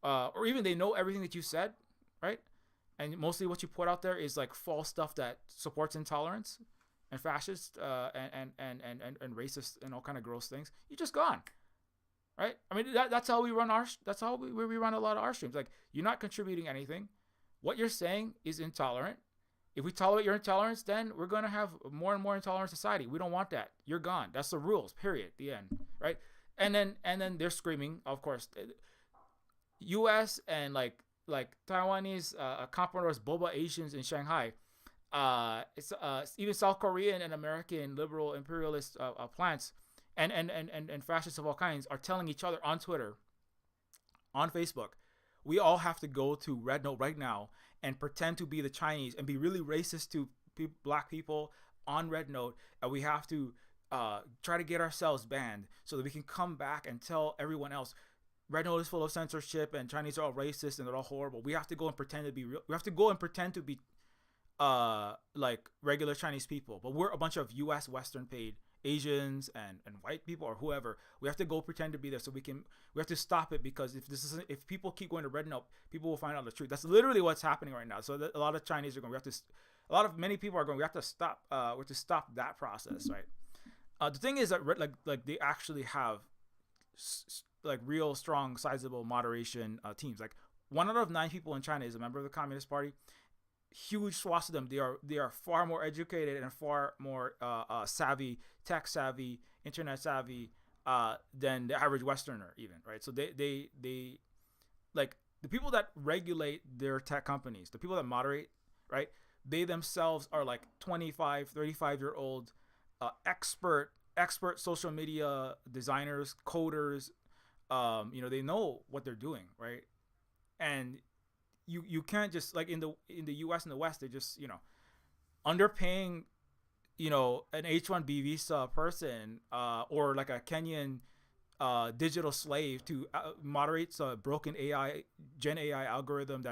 or even they know everything that you said, right? And mostly what you put out there is like false stuff that supports intolerance and fascist and racist and all kind of gross things. You're just gone, right? I mean, that's how we run we run a lot of our streams. Like, you're not contributing anything. What you're saying is intolerant. If we tolerate your intolerance, then we're going to have more and more intolerant society. We don't want that. You're gone. That's the rules, period. The end, right? And then they're screaming, of course, U.S. and like Taiwanese compradors, boba Asians in Shanghai, it's even South Korean and American liberal imperialist plants and fascists of all kinds are telling each other on Twitter, on Facebook, we all have to go to Red Note right now and pretend to be the Chinese and be really racist to black people on Red Note, and we have to try to get ourselves banned so that we can come back and tell everyone else Red Note is full of censorship and Chinese are all racist and they're all horrible. We have to go and pretend to be real. We have to go and pretend to be like regular Chinese people, but we're a bunch of U.S. Western paid Asians and white people or whoever. We have to go pretend to be there so we have to stop it, because if people keep going to Red Note, people will find out the truth. That's literally what's happening right now. So a lot of Chinese are going, many people are going, we have to stop that process, right? The thing is that like they actually have like real strong, sizable moderation teams. Like 1 out of 9 people in China is a member of the Communist Party. huge swaths of them, they are far more educated and far more savvy, tech savvy, internet savvy than the average Westerner, even, right? So they like the people that regulate their tech companies, the people that moderate, right? They themselves are like 25, 35-year-old expert social media designers, coders. They know what they're doing, right? And you can't just, like, in the US and the West, they're just, underpaying, an H-1B visa person or like a Kenyan digital slave to moderate a broken Gen AI algorithm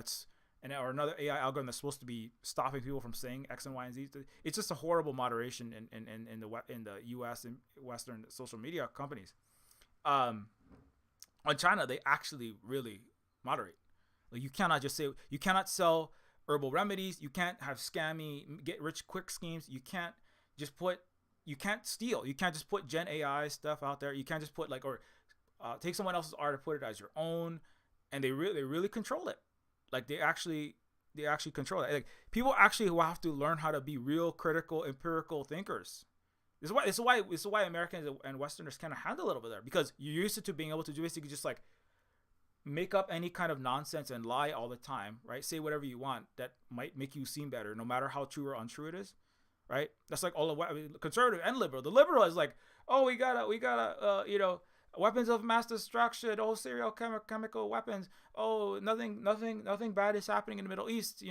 or another AI algorithm that's supposed to be stopping people from saying X and Y and Z. It's just a horrible moderation in the US and Western social media companies. On China, they actually really moderate. Like, you cannot sell herbal remedies. You can't have scammy get rich quick schemes. You can't steal. You can't just put Gen AI stuff out there. You can't just put take someone else's art and put it as your own. And they really control it. Like, they actually control it. Like, people actually who have to learn how to be real critical empirical thinkers. This is why Americans and Westerners kind of handle it over there, because you're used to being able to basically just like make up any kind of nonsense and lie all the time, right? Say whatever you want that might make you seem better, no matter how true or untrue it is, right? That's like all of conservative and liberal. The liberal is like, oh, we gotta weapons of mass destruction, oh, serial chemical weapons, oh, nothing bad is happening in the Middle East,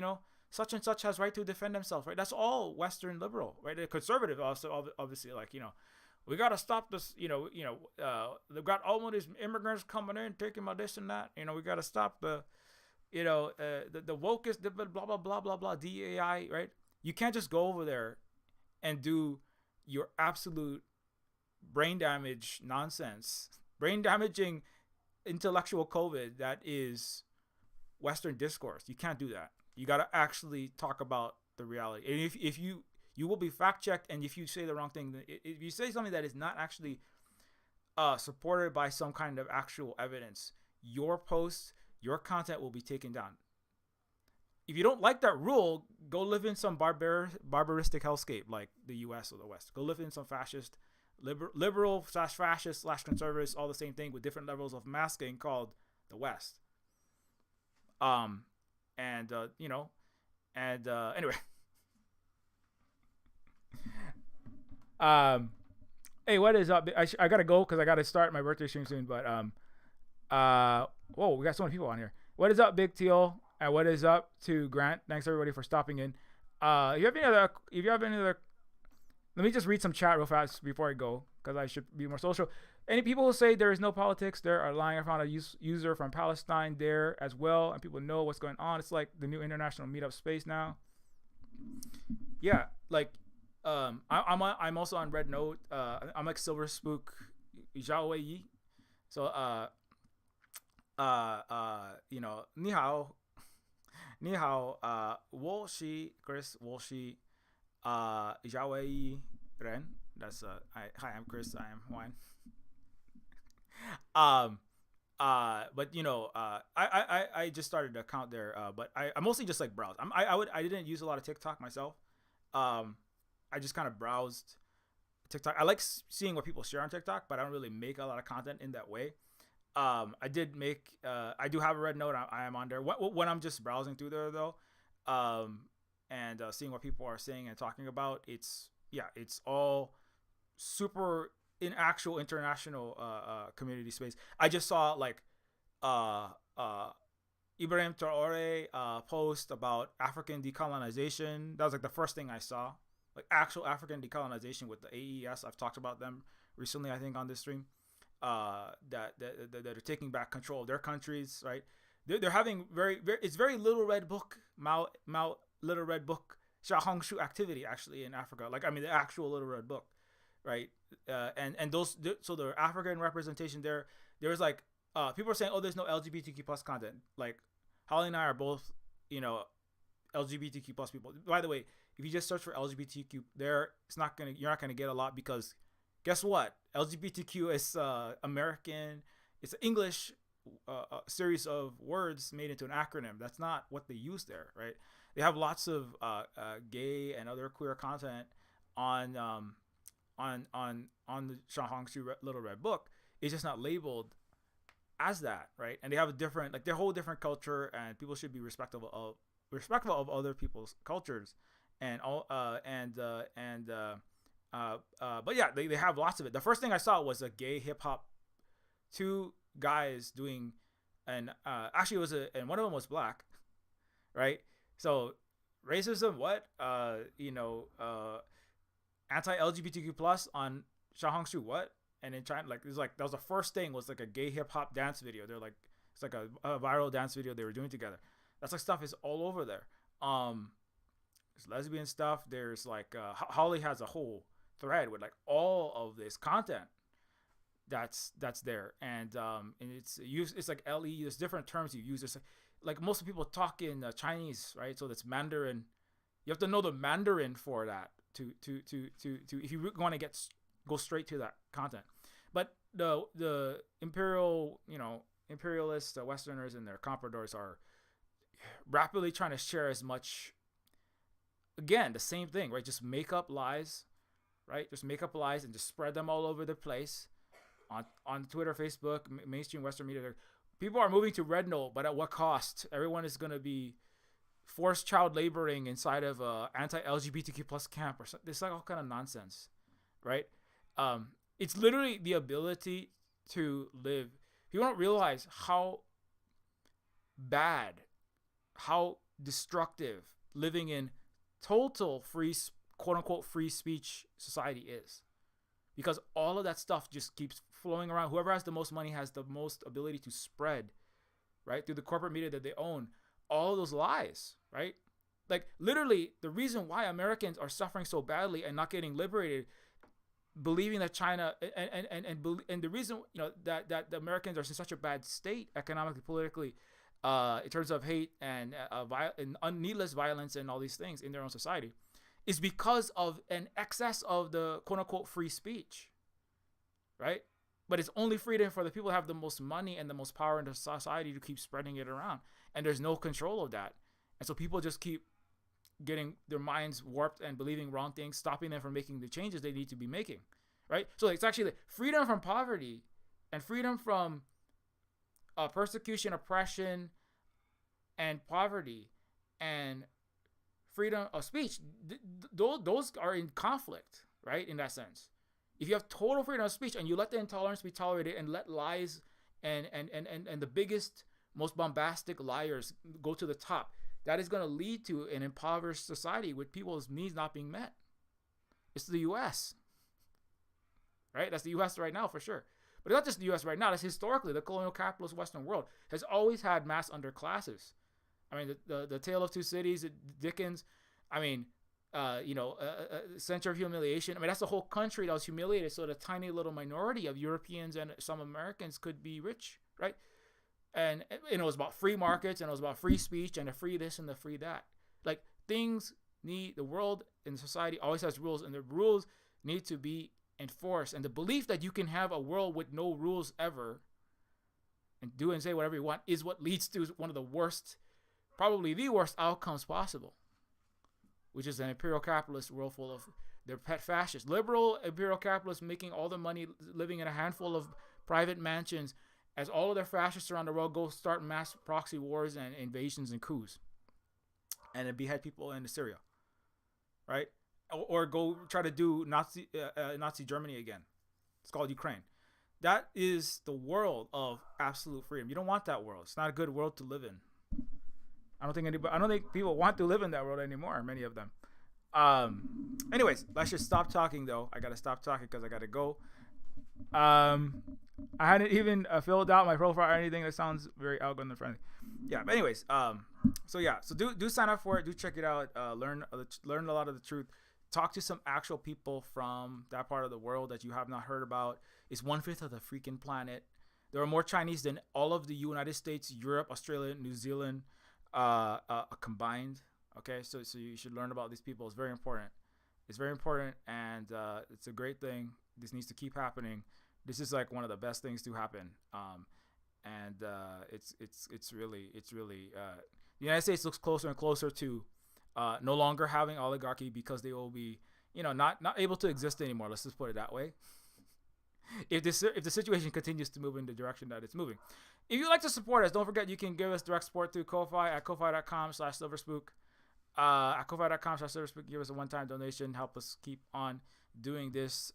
such and such has right to defend himself, right? That's all Western liberal, right? The conservative also obviously, like, we gotta stop this, they've got all of these immigrants coming in taking my this and that, we gotta stop the wokest blah blah blah blah blah DEI, right? You can't just go over there and do your absolute brain damage nonsense, brain damaging intellectual COVID that is Western discourse. You can't do that. You got to actually talk about the reality. And if you will be fact checked, and if you say the wrong thing, if you say something that is not actually supported by some kind of actual evidence, your post, your content will be taken down. If you don't like that rule, go live in some barbaristic hellscape like the US or the West. Go live in some fascist, liberal / fascist / conservatives, all the same thing with different levels of masking, called the West. Anyway. Hey, what is up? I gotta go because I gotta start my birthday stream soon. But whoa, we got so many people on here. What is up, Big Teal? And what is up to Grant? Thanks everybody for stopping in. If you have any other, let me just read some chat real fast before I go, because I should be more social. Any people who say there is no politics, there are lying. I found a user from Palestine there as well, and people know what's going on. It's like the new international meetup space now. Yeah, like I'm also on Red Note. I'm like Silver Spook Zhao Yi. So ni hao, wo shi Chris, wo shi Zhao Yi Ren. That's hi, I'm Chris, I am Juan. But I just started an account there, but I mostly just like browse. I didn't use a lot of TikTok myself. I just kind of browsed TikTok. I like seeing what people share on TikTok, but I don't really make a lot of content in that way. I do have a Red Note. I am on there when I'm just browsing through there though, and seeing what people are saying and talking about. It's all super in actual international community space. I just saw like Ibrahim Traore post about African decolonization. That was like the first thing I saw, like actual African decolonization with the AES. I've talked about them recently, I think, on this stream. That are taking back control of their countries, right? They're having it's very Little Red Book, Mao Little Red Book, Xiaohongshu activity actually in Africa. Like, I mean, the actual Little Red Book, right? And those, so the African representation there's like people are saying, oh, there's no LGBTQ plus content. Like, Holly and I are both, LGBTQ plus people. By the way, if you just search for LGBTQ you're not gonna get a lot, because guess what? LGBTQ is American. It's English series of words made into an acronym. That's not what they use there, right? They have lots of gay and other queer content on the Shaohongshu Little Red Book. It's just not labeled as that, right? And they have a different, like, their whole different culture, and people should be respectful of other people's cultures, and all but yeah, they have lots of it. The first thing I saw was a gay hip hop, two guys doing, and actually it was and one of them was black, right? So racism, what? Anti-LGBTQ plus on Shaohongshu, what? And in China, like, it was like, that was the first thing, was like a gay hip hop dance video. They're like, it's like a viral dance video they were doing together. That's like stuff is all over there. There's lesbian stuff. There's like Holly has a whole thread with like all of this content that's there, and it's used. It's like LE. There's different terms you use. It's like most people talk in Chinese, right? So that's Mandarin. You have to know the Mandarin for that to if you want to go straight to that content. But the imperialist Westerners and their compradors are rapidly trying to share as much. Again, the same thing, right? Just make up lies, right? Just make up lies and just spread them all over the place on Twitter, Facebook, mainstream Western media. People are moving to Red Note, but at what cost? Everyone is going to be forced child laboring inside of a anti-LGBTQ plus camp or something. It's like all kind of nonsense, right? It's literally the ability to live. People don't realize how bad, how destructive living in total free, quote unquote, free speech society is, because all of that stuff just keeps flowing around. Whoever has the most money has the most ability to spread, right, through the corporate media that they own, all of those lies, right? Like, literally, the reason why Americans are suffering so badly and not getting liberated, believing that China and the reason, that the Americans are in such a bad state economically, politically, in terms of hate and needless violence and all these things in their own society, is because of an excess of the quote unquote free speech, right? But it's only freedom for the people who have the most money and the most power in the society to keep spreading it around, and there's no control of that. And so people just keep getting their minds warped and believing wrong things, stopping them from making the changes they need to be making, right? So it's actually freedom from poverty and freedom from persecution, oppression, and poverty, and freedom of speech. Those are in conflict, right? In that sense, if you have total freedom of speech and you let the intolerance be tolerated and let lies and the biggest, most bombastic liars go to the top, that is going to lead to an impoverished society with people's needs not being met. It's the U.S., right? That's the U.S. right now for sure. But it's not just the U.S. right now. That's historically the colonial capitalist Western world has always had mass underclasses. I mean, the Tale of Two Cities, Dickens. I mean, Century of Humiliation. I mean, that's the whole country that was humiliated, so the tiny little minority of Europeans and some Americans could be rich, right? And it was about free markets, and it was about free speech, and the free this and the free that. Like, the world and society always has rules, and the rules need to be enforced. And the belief that you can have a world with no rules ever and do and say whatever you want is what leads to one of the worst, probably the worst outcomes possible, which is an imperial capitalist world full of their pet fascists. Liberal imperial capitalists making all the money, living in a handful of private mansions, as all of their fascists around the world go start mass proxy wars and invasions and coups, and then behead people in Syria, right? Or go try to do Nazi Germany again. It's called Ukraine. That is the world of absolute freedom. You don't want that world. It's not a good world to live in. I don't think people want to live in that world anymore. Many of them. Anyways, let's just stop talking though. I gotta stop talking because I gotta go. I hadn't even filled out my profile or anything. That sounds very algorithm friendly. Yeah, but anyways, so do sign up for it. Do check it out. Learn a lot of the truth. Talk to some actual people from that part of the world that you have not heard about. It's 1/5 of the freaking planet. There are more Chinese than all of the United States, Europe, Australia, New Zealand combined. Okay, so you should learn about these people. It's very important. It's very important, and it's a great thing. This needs to keep happening. This is like one of the best things to happen. and it's really the United States looks closer and closer to no longer having oligarchy, because they will be, not able to exist anymore. Let's just put it that way. If the situation continues to move in the direction that it's moving. If you'd like to support us, don't forget you can give us direct support through Ko-Fi at ko-fi.com/silverspook. At ko-fi.com/silverspook, give us a one-time donation, help us keep on doing this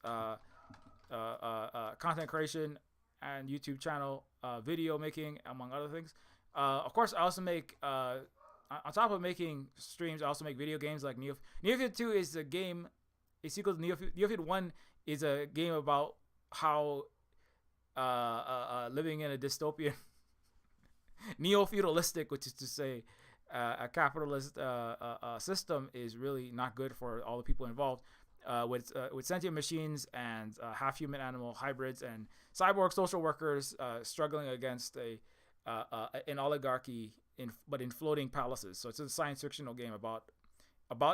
content creation and YouTube channel, video making, among other things. Of course, I also make on top of making streams, I also make video games like Neofeud. Neofeud 2 is a game, a sequel to Neofeud. Neofeud 1 is a game about how living in a dystopian, neo-feudalistic, which is to say a capitalist system, is really not good for all the people involved, with sentient machines and half-human animal hybrids and cyborg social workers struggling against an oligarchy but in floating palaces. So it's a science fictional game about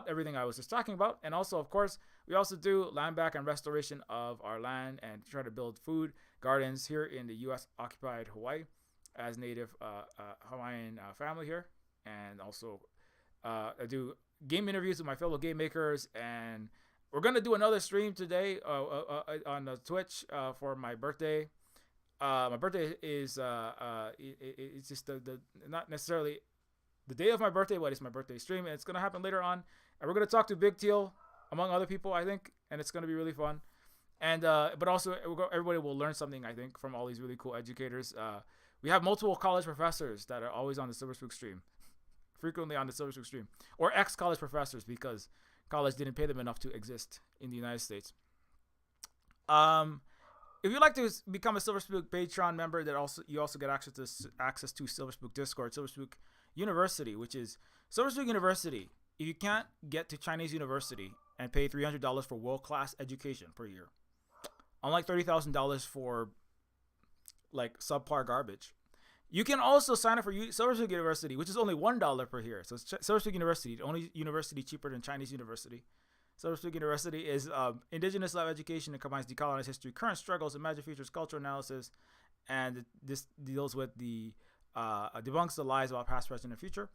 everything I was just talking about. And also, of course, we also do land back and restoration of our land and try to build food gardens here in the U.S. occupied Hawaii as native Hawaiian family here. And also I do game interviews with my fellow game makers, and we're going to do another stream today on the Twitch for my birthday. My birthday is it's just the not necessarily the day of my birthday, but it's my birthday stream, and it's gonna happen later on. And we're gonna talk to Big Teal, among other people, I think, and it's gonna be really fun. And but also everybody will learn something, I think, from all these really cool educators. We have multiple college professors that are always on the SilverSpook stream, frequently on the SilverSpook stream, or ex-college professors because college didn't pay them enough to exist in the United States. If you'd like to become a SilverSpook Patreon member, you also get access to SilverSpook Discord, SilverSpook University, which is SilverSpook University. If you can't get to Chinese University and pay $300 for world-class education per year, unlike $30,000 for like subpar garbage, you can also sign up for SilverSpook University, which is only $1 per year. So it's SilverSpook University, the only university cheaper than Chinese University. SilverSpook University is indigenous lab education that combines decolonized history, current struggles, imagined futures, cultural analysis, and this deals with the debunks the lies about past, present, and future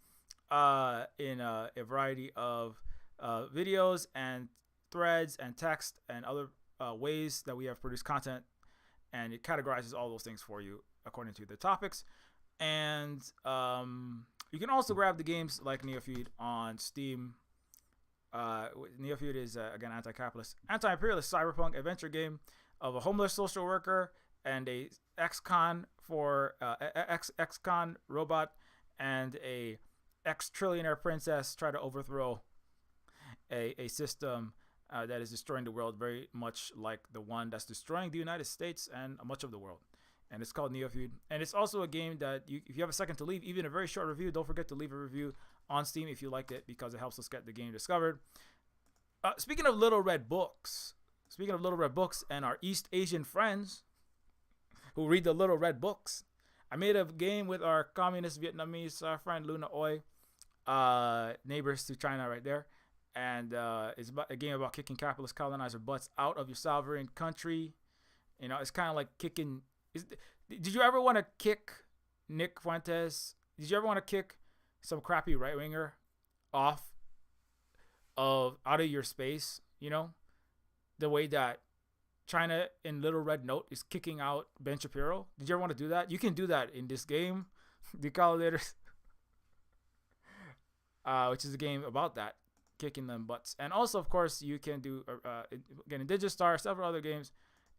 in a variety of videos and threads and text and other ways that we have produced content, and it categorizes all those things for you according to the topics. And you can also grab the games like Neofeud on Steam. Neofeud is again anti-capitalist, anti-imperialist cyberpunk adventure game of a homeless social worker and a ex-con robot and a ex-trillionaire princess try to overthrow a system that is destroying the world, very much like the one that's destroying the United States and much of the world. And it's called Neofeud. And it's also a game that if you have a second to leave, even a very short review, don't forget to leave a review on Steam if you liked it, because it helps us get the game discovered. Speaking of Little Red Books and our East Asian friends who read the Little Red Books, I made a game with our communist Vietnamese friend Luna Oi, neighbors to China right there. And it's a game about kicking capitalist colonizer butts out of your sovereign country. You know, it's kind of like kicking... Did you ever want to kick Nick Fuentes? Did you ever want to kick some crappy right-winger out of your space? You know, the way that China in Little Red Note is kicking out Ben Shapiro. Did you ever want to do that? You can do that in this game, Decolonators, which is a game about that, kicking them butts. And also, of course, you can do again in Digistar, several other games.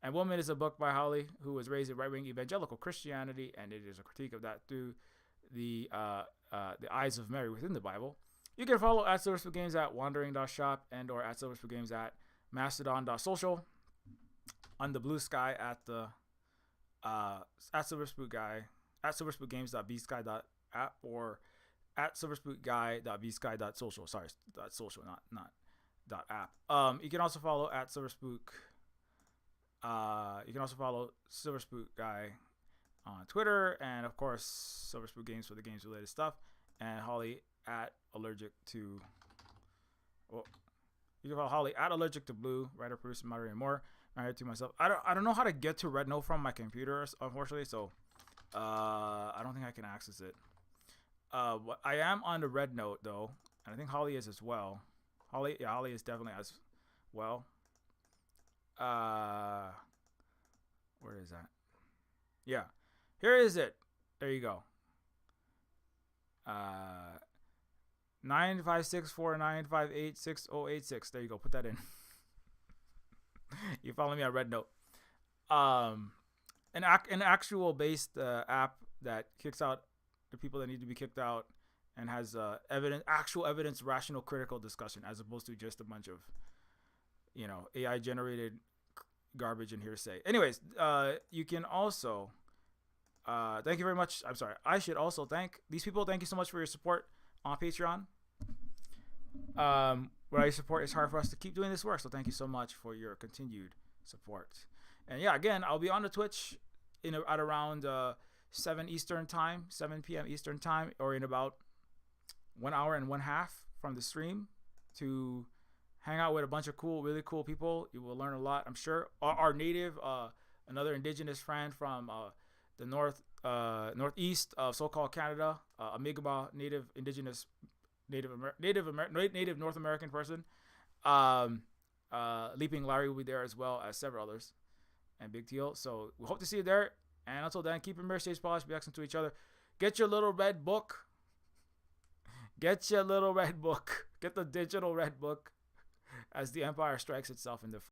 And Woman is a book by Holly, who was raised in right-wing evangelical Christianity, and it is a critique of that through the eyes of Mary within the Bible. You can follow at SilverSpook Games at wandering.shop and or at SilverSpook Games at mastodon.social, on the blue sky at the at SilverSpook Guy at silverspookgames.bsky.app or at silverspookguy.bsky.social. Sorry, .social, not .app. You can also follow at SilverSpook. You can also follow SilverSpook Guy on Twitter, and of course SilverSpook Games for the games related stuff, and Holly at allergic to. Well, you can follow Holly at allergic to blue, writer, producer, moderator, and more. Married to myself. I don't know how to get to Red Note from my computer, unfortunately. So I don't think I can access it. I am on the red note though, and I think Holly is as well. Holly is definitely as well. Where is that? Yeah, here is it. There you go. 95649586086. There you go. Put that in. You follow me on Red Note. An actual based app that kicks out the people that need to be kicked out and has actual evidence, rational, critical discussion, as opposed to just a bunch of, AI generated garbage and hearsay. Anyways, you can also thank you very much. I'm sorry. I should also thank these people. Thank you so much for your support on Patreon. Without your support, it's hard for us to keep doing this work. So thank you so much for your continued support. And yeah, again, I'll be on the Twitch at around 7 p.m. Eastern time, or in about 1 hour and 1/2 from the stream, to hang out with a bunch of really cool people. You will learn a lot, I'm sure. Our native, another indigenous friend from the northeast of so-called Canada, a Mi'kmaq native North American person. Leaping Larry will be there as well as several others, and Big Teal. So we hope to see you there. And until then, keep your mirror stage polished, be excellent to each other. Get your little red book. Get the digital red book as the Empire strikes itself in the